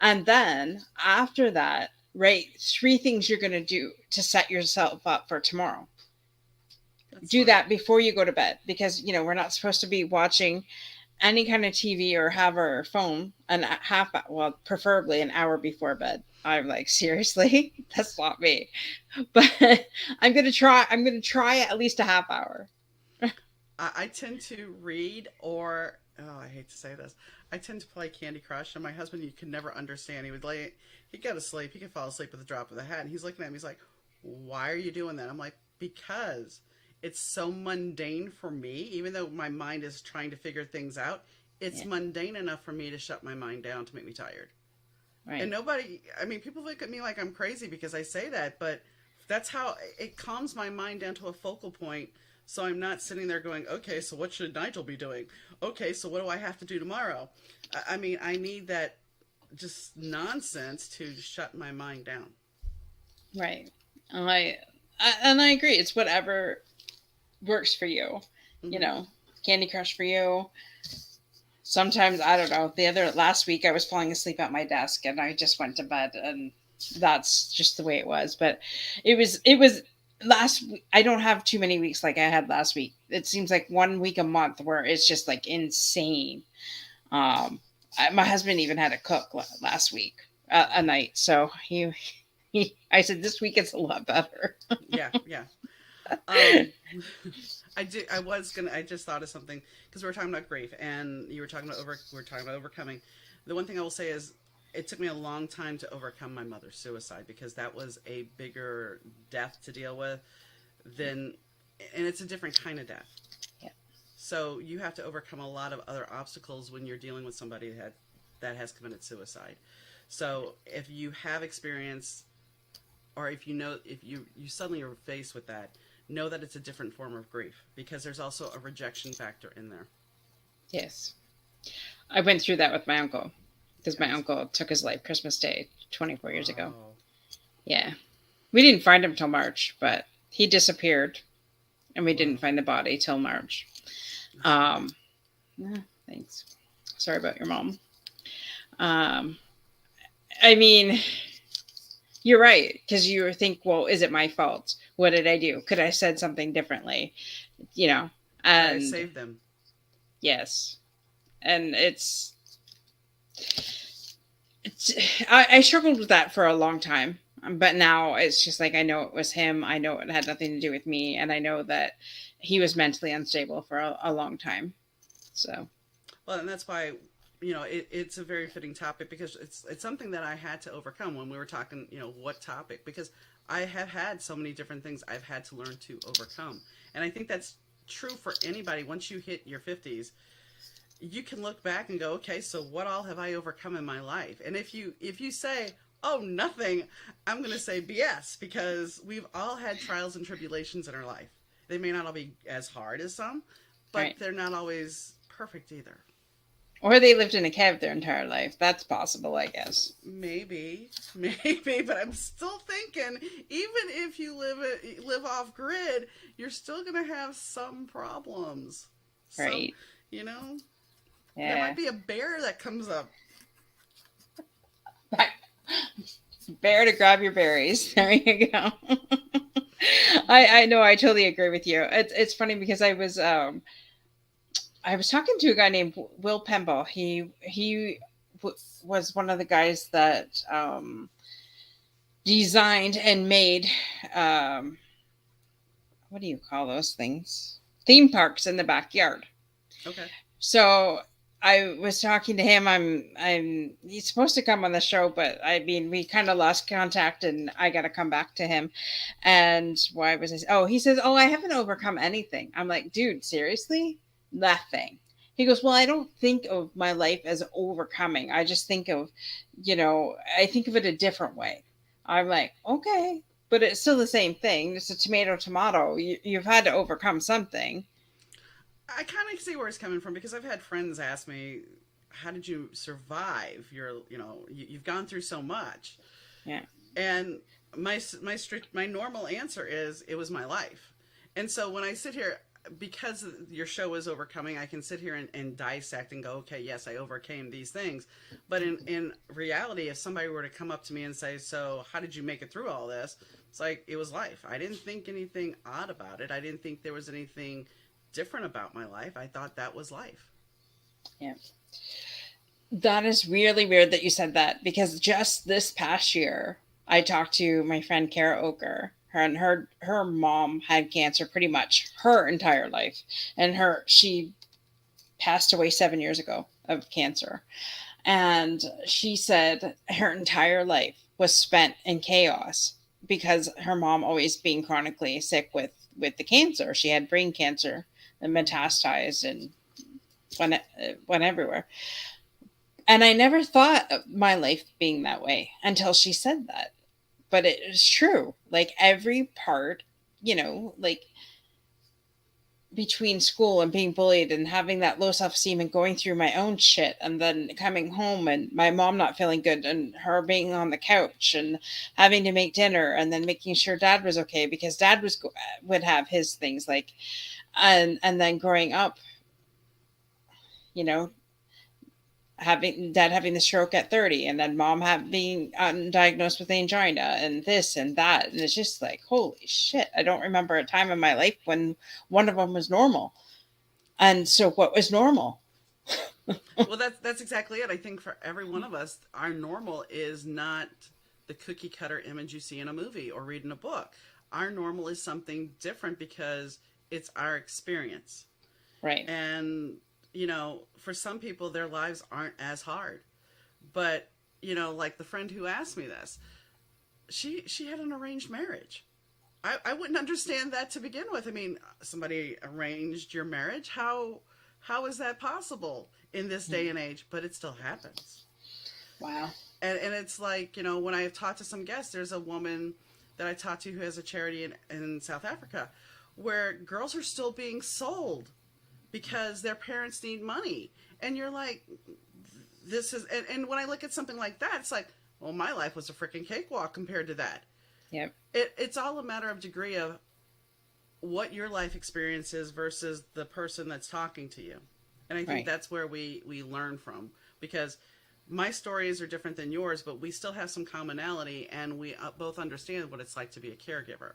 and then after that, write 3 things you're going to do to set yourself up for tomorrow. That's Do smart. that before you go to bed, because we're not supposed to be watching any kind of TV or have our phone preferably an hour before bed. I'm like, seriously, that's not me. But I'm gonna try. I'm gonna try at least a half hour. I tend to read, or oh, I hate to say this, I tend to play Candy Crush, and my husband, you could never understand. He'd go to sleep, he could fall asleep with a drop of the hat, and he's looking at me, he's like, "Why are you doing that?" I'm like, "Because it's so mundane for me, even though my mind is trying to figure things out. It's Yeah. mundane enough for me to shut my mind down to make me tired." Right. And nobody, I mean, people look at me like I'm crazy because I say that, but that's how it calms my mind down to a focal point. So I'm not sitting there going, okay, so what should Nigel be doing? Okay, so what do I have to do tomorrow? I mean, I need that just nonsense to shut my mind down. Right. I, and I agree. It's whatever works for you. You Hmm. know, Candy Crush for you. Sometimes I don't know. The other last week I was falling asleep at my desk and I just went to bed, and that's just the way it was. But it was last I don't have too many weeks like I had last week. It seems like 1 week a month where it's just like insane. My husband even had to cook last week a night, so I said this week it's a lot better. Yeah, yeah. Um, I just thought of something because we were talking about grief and you were talking about we were talking about overcoming. The one thing I will say is it took me a long time to overcome my mother's suicide because that was a bigger death to deal with than, and it's a different kind of death. Yeah. So you have to overcome a lot of other obstacles when you're dealing with somebody that has committed suicide. So if you have experience, or if you know, if you suddenly are faced with that, know that it's a different form of grief because there's also a rejection factor in there. Yes, I went through that with my uncle because my Yes. uncle took his life Christmas Day 24 years ago. Oh. Yeah, we didn't find him till March, but he disappeared, and we didn't Wow. find the body till March. I'm sorry. Um, yeah, thanks. Sorry about your mom. Um, I mean, you're right because you think, well, is it my fault? What did I do? Could I have said something differently? You know, Could I and save them? yes, and it's I struggled with that for a long time, but now it's just like I know it was him. I know it had nothing to do with me, and I know that he was mentally unstable for a long time. So Well, and that's why it's a very fitting topic because it's something that I had to overcome when we were talking. What topic? Because I have had so many different things I've had to learn to overcome, and I think that's true for anybody. Once you hit your 50s, you can look back and go, okay, so what all have I overcome in my life? And if you say, oh, nothing, I'm going to say BS because we've all had trials and tribulations in our life. They may not all be as hard as some, but right, they're not always perfect either. or they lived in a cave their entire life. That's possible, I guess. Maybe, maybe, but I'm still thinking, even if you live off grid, you're still gonna have some problems. Some, Right? you know, there Yeah. might be a bear that comes up. Bear to grab your berries. There you go. I know. I totally agree with you. It's funny because I was talking to a guy named Will Pemble. Was one of the guys that designed and made um, what do you call those things? Theme parks in the backyard. Okay. So I was talking to him. He's supposed to come on the show, but I mean, we kind of lost contact, and I got to come back to him. And why was I? Oh, he says, "Oh, I haven't overcome anything." I'm like, "Dude, seriously? Nothing." He goes, "Well, I don't think of my life as overcoming. I just think of, I think of it a different way." I'm like, "Okay, but it's still the same thing. It's a tomato, tomato. You've had to overcome something." I kind of see where it's coming from because I've had friends ask me, "How did you survive? You've gone through so much." Yeah. And my normal answer is it was my life. And so when I sit here, because your show is overcoming, I can sit here and dissect and go, okay, yes, I overcame these things. But in reality, if somebody were to come up to me and say, so how did you make it through all this? It's like, it was life. I didn't think anything odd about it. I didn't think there was anything different about my life. I thought that was life. Yeah. That is really weird that you said that, because just this past year, I talked to my friend Kara Oker. Her mom had cancer pretty much her entire life, and she passed away 7 years ago of cancer. And she said her entire life was spent in chaos because her mom always being chronically sick with the cancer. She had brain cancer and metastasized and went everywhere. And I never thought of my life being that way until she said that. But it is true. Like every part, like between school and being bullied and having that low self esteem and going through my own shit, and then coming home and my mom not feeling good and her being on the couch and having to make dinner, and then making sure dad was okay because dad would have his things, like, and then growing up, you know having the stroke at 30, and then mom being diagnosed with angina and this and that, and it's just like, holy shit, I don't remember a time in my life when one of them was normal. And so what was normal? Well, that's exactly it. I think for every one of us, our normal is not the cookie cutter image you see in a movie or read in a book. Our normal is something different because it's our experience. Right. And, for some people, their lives aren't as hard. But, like the friend who asked me this, she had an arranged marriage. I wouldn't understand that to begin with. I mean, somebody arranged your marriage. How is that possible in this day and age? But it still happens. Wow. And it's like, when I have talked to some guests, there's a woman that I talked to who has a charity in South Africa where girls are still being sold because their parents need money. And you're like, this is, and when I look at something like that, it's like, well, my life was a freaking cakewalk compared to that. Yep. It's all a matter of degree of what your life experience is versus the person that's talking to you. And I think Right. that's where we learn from, because my stories are different than yours, but we still have some commonality, and we both understand what it's like to be a caregiver.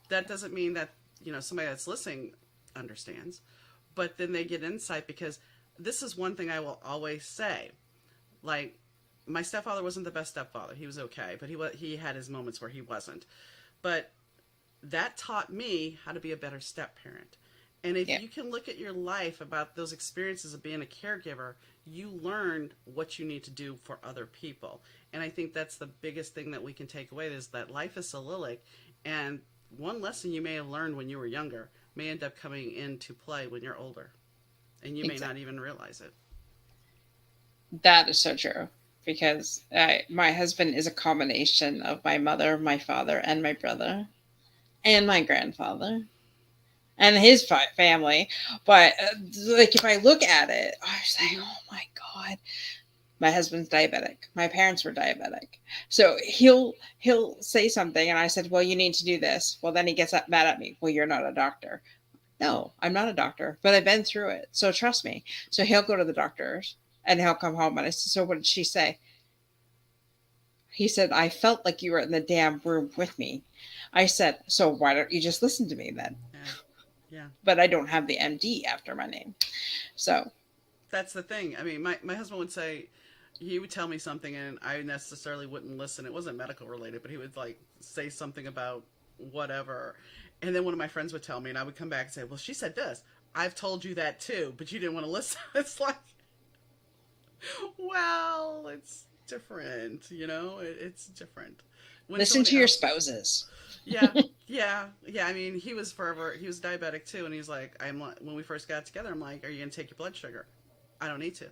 That doesn't mean that, somebody that's listening understands, but then they get insight, because this is one thing I will always say. Like, my stepfather wasn't the best stepfather. He was okay, but he had his moments where he wasn't. But that taught me how to be a better step parent. And if Yeah. you can look at your life about those experiences of being a caregiver, you learned what you need to do for other people. And I think that's the biggest thing that we can take away, is that life is cyclic, and one lesson you may have learned when you were younger may end up coming into play when you're older, and you may not even realize it. That is so true, because my husband is a combination of my mother, my father, and my brother, and my grandfather, and his family. But like, if I look at it, I was like, oh my god, my husband's diabetic. My parents were diabetic. So he'll say something, and I said, well, you need to do this. Well, then he gets mad at me. Well, you're not a doctor. No, I'm not a doctor, but I've been through it. So trust me. So he'll go to the doctors, and he'll come home, and I said, so what did she say? He said, I felt like you were in the damn room with me. I said, so why don't you just listen to me then? Yeah. Yeah. But I don't have the MD after my name. So That's the thing. I mean, my husband would say, he would tell me something and I necessarily wouldn't listen. It wasn't medical related, but he would like say something about whatever. And then one of my friends would tell me, and I would come back and say, well, she said this. I've told you that too, but you didn't want to listen. It's like, Well, it's different, it's different. When Listen someone to your else is, spouses. yeah, yeah. I mean, he was diabetic too, and he's like, when we first got together, I'm like, are you gonna take your blood sugar? I don't need to.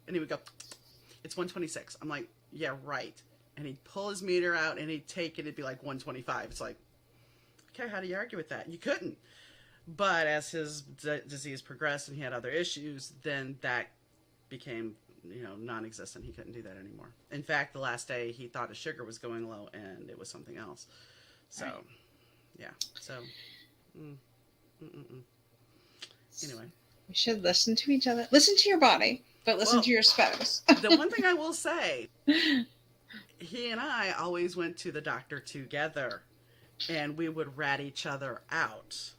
And he would go, it's 126. I'm like, yeah, right. And he'd pull his meter out and he'd take it, it'd be like 125. It's like, okay, how do you argue with that? You couldn't. But as his disease progressed and he had other issues, then that became, non-existent. He couldn't do that anymore. In fact, the last day he thought his sugar was going low and it was something else. So, Right. yeah. So, anyway. We should listen to each other. Listen to your body, but listen Well, to your spouse. the one thing I will say, he and I always went to the doctor together, and we would rat each other out.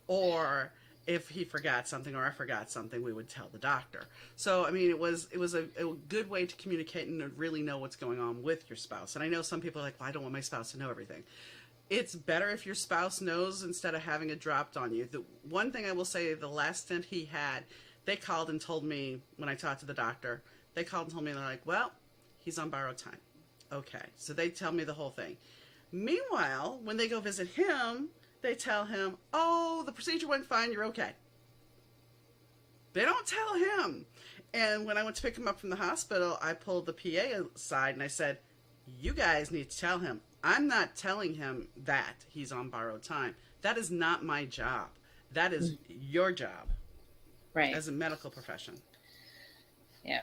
Or if he forgot something or I forgot something, we would tell the doctor. So I mean, it was a good way to communicate and to really know what's going on with your spouse. And I know some people are like, well, I don't want my spouse to know everything. It's better if your spouse knows instead of having it dropped on you. The one thing I will say, the last stint he had, they called and told me when I talked to the doctor, they called and told me, they're like, well, he's on borrowed time. Okay, so they tell me the whole thing. Meanwhile, when they go visit him, they tell him, oh, the procedure went fine, you're okay. They don't tell him. And when I went to pick him up from the hospital, I pulled the PA aside and I said, you guys need to tell him. I'm not telling him that he's on borrowed time. That is not my job. That is your job. Right. As a medical profession. Yeah.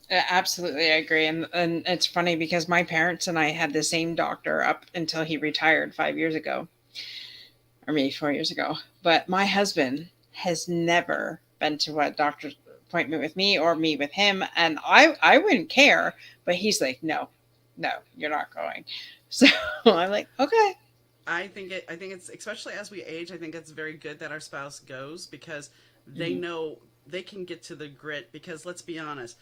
Absolutely, I agree. And it's funny because my parents and I had the same doctor up until he retired 5 years ago, or maybe 4 years ago. But my husband has never been to a doctor's appointment with me or me with him. And I wouldn't care, but he's like, no, you're not going. So I'm like, okay. I think it's, especially as we age, I think it's very good that our spouse goes, because they know they can get to the grit. Because let's be honest,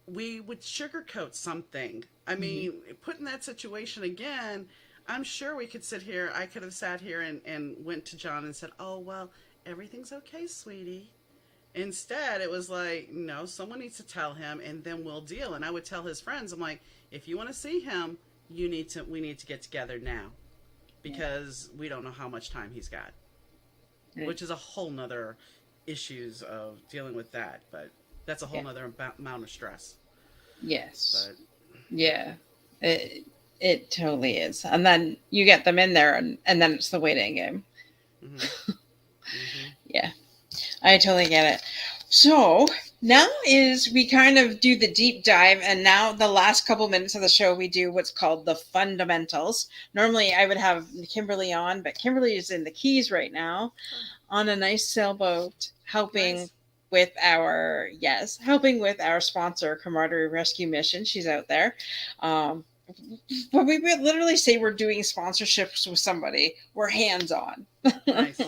we would sugarcoat something. I mean, put in that situation again, I'm sure we could sit here. I could have sat here and went to John and said, oh, well, everything's okay, sweetie. Instead, it was like, no, someone needs to tell him and then we'll deal. And I would tell his friends, I'm like, if you want to see him, we need to get together now, because we don't know how much time he's got, which is a whole nother issues of dealing with that. But that's a whole nother amount of stress. Yes. But yeah, it totally is. And then you get them in there and then it's the waiting game. Yeah, I totally get it. So now is we kind of do the deep dive, and now the last couple minutes of the show we do what's called the fundamentals. Normally I would have Kimberly on, but Kimberly is in the Keys right now on a nice sailboat helping with our sponsor, Camaraderie Rescue Mission. She's out there. But we would literally say we're doing sponsorships with somebody. We're hands on. Nice.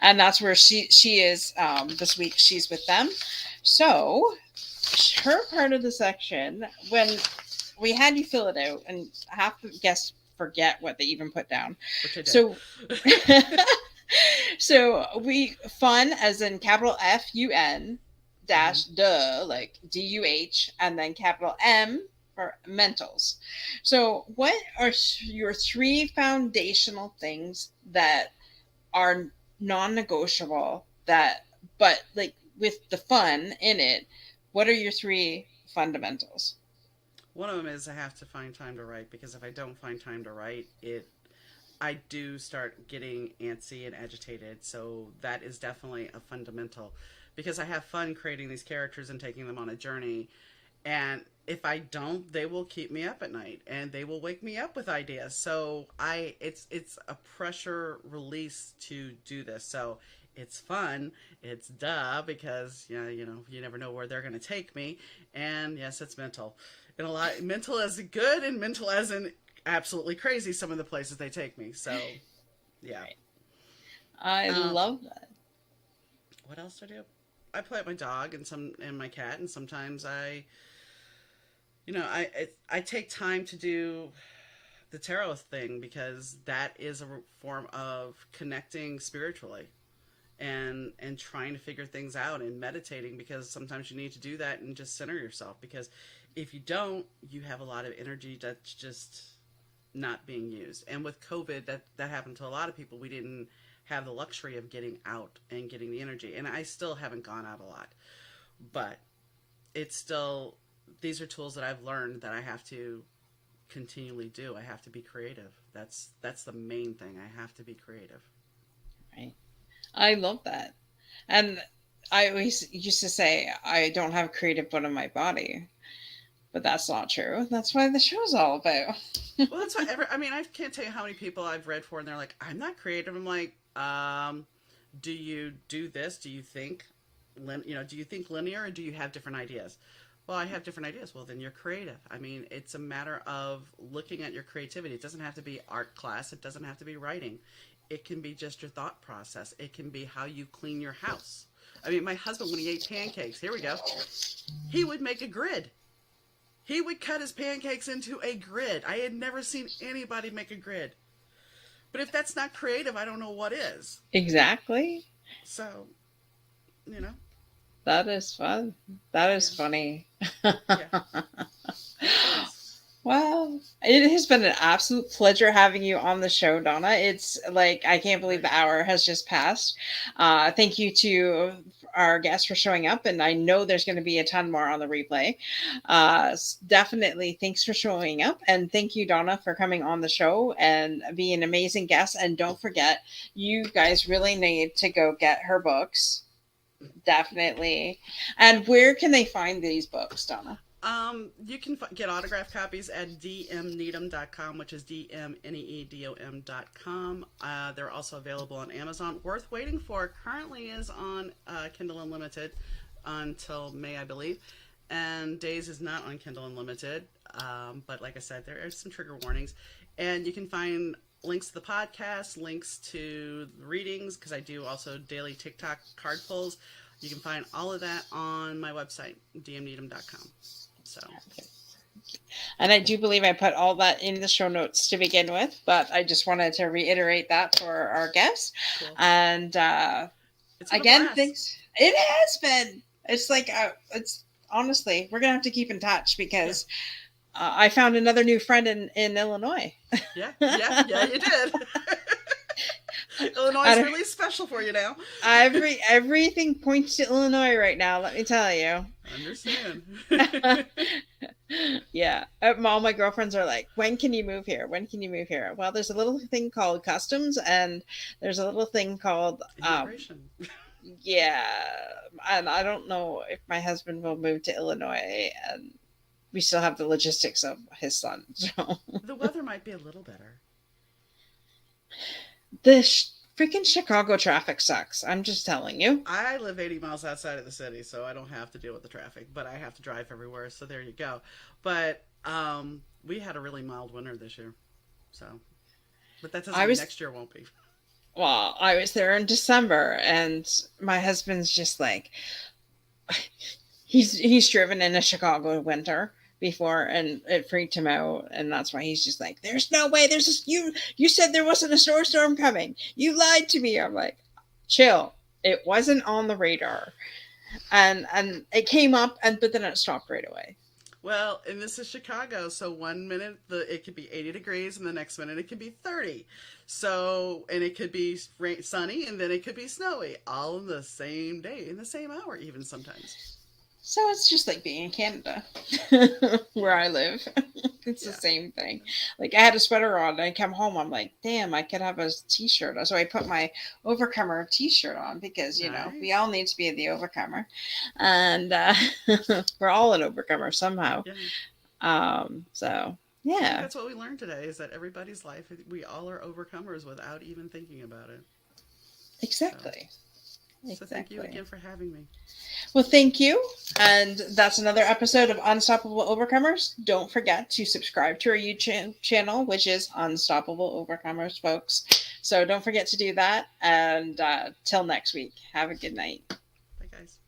And that's where she is this week. She's with them. So her part of the section, when we had you fill it out, and half the guests forget what they even put down. Which I did. So so we fun as in capital FUN dash duh, like DUH, and then capital M for mentals. So what are your three foundational things that are non-negotiable, but like with the fun in it, what are your three fundamentals? One of them is I have to find time to write, because if I don't find time to write, I do start getting antsy and agitated. So that is definitely a fundamental, because I have fun creating these characters and taking them on a journey. And if I don't, they will keep me up at night and they will wake me up with ideas. So it's a pressure release to do this. So it's fun. It's because you never know where they're going to take me. And yes, it's mental. And a lot mental as good and mental as in absolutely crazy, some of the places they take me. So yeah. Right. I love that. What else do I do? I play with my dog and my cat, and sometimes I take time to do the tarot thing, because that is a form of connecting spiritually. and trying to figure things out and meditating, because sometimes you need to do that and just center yourself, because if you don't, you have a lot of energy that's just not being used. And with COVID, that happened to a lot of people. We didn't have the luxury of getting out and getting the energy. And I still haven't gone out a lot, but it's still, these are tools that I've learned that I have to continually do. I have to be creative. That's the main thing. I have to be creative. Right. I love that. And I always used to say I don't have a creative bone in my body, but that's not true. That's why the show's all about. Well, that's what I mean, I can't tell you how many people I've read for and they're like, I'm not creative. I'm like, do you do this? Do you think, do you think linear, or do you have different ideas? Well, I have different ideas. Well, then you're creative. I mean, it's a matter of looking at your creativity. It doesn't have to be art class. It doesn't have to be writing. It can be just your thought process. It can be how you clean your house. I mean, my husband, when he ate pancakes, here we go, he would make a grid. He would cut his pancakes into a grid. I had never seen anybody make a grid. But if that's not creative, I don't know what is. Exactly. So, you know. That is fun. That is Yeah. funny. Yeah. Well, it has been an absolute pleasure having you on the show, Donna. It's like, I can't believe the hour has just passed. Thank you to our guests for showing up, and I know there's going to be a ton more on the replay. Definitely, thanks for showing up, and thank you, Donna, for coming on the show and being an amazing guest. And don't forget, you guys really need to go get her books. Definitely. And where can they find these books, Donna? You can get autographed copies at dmneedom.com, which is dmneedom.com. They're also available on Amazon. Worth waiting for currently is on Kindle Unlimited until May, I believe. And Daze is not on Kindle Unlimited. But like I said, there are some trigger warnings. And you can find links to the podcast, links to readings, because I do also daily TikTok card pulls. You can find all of that on my website, dmneedom.com. So. And I do believe I put all that in the show notes to begin with, but I just wanted to reiterate that for our guests. Cool. And again, thanks. It has been. It's like, it's honestly, we're going to have to keep in touch, because I found another new friend in Illinois. Yeah, you did. Illinois is really special for you now. Everything points to Illinois right now, let me tell you. I understand. Yeah. All my girlfriends are like, when can you move here? When can you move here? Well, there's a little thing called customs, and there's a little thing called immigration. Yeah. And I don't know if my husband will move to Illinois, and we still have the logistics of his son. So. The weather might be a little better. The freaking Chicago traffic sucks. I'm just telling you. I live 80 miles outside of the city, so I don't have to deal with the traffic, but I have to drive everywhere, so there you go. But we had a really mild winter this year, so. But that doesn't mean next year won't be. Well, I was there in December, and my husband's just like, he's driven in a Chicago winter before, and it freaked him out, and that's why he's just like, there's no way, you said there wasn't a snowstorm coming, you lied to me. I'm like, chill, it wasn't on the radar, and it came up, but then it stopped right away. Well, and this is Chicago, so one minute it could be 80 degrees, and the next minute it could be 30. So, and it could be sunny, and then it could be snowy, all in the same day, in the same hour, even sometimes. So it's just like being in Canada, where I live. It's the same thing. Like, I had a sweater on, and I come home, I'm like, damn, I could have a t-shirt. So I put my Overcomer t-shirt on, because, you know, we all need to be in the Overcomer. And we're all in Overcomer somehow. Yeah. So, yeah. That's what we learned today, is that everybody's life, we all are overcomers without even thinking about it. Exactly. So thank you again for having me. Well, thank you. And that's another episode of Unstoppable Overcomers. Don't forget to subscribe to our YouTube channel, which is Unstoppable Overcomers, folks. So don't forget to do that. And till next week, have a good night. Bye, guys.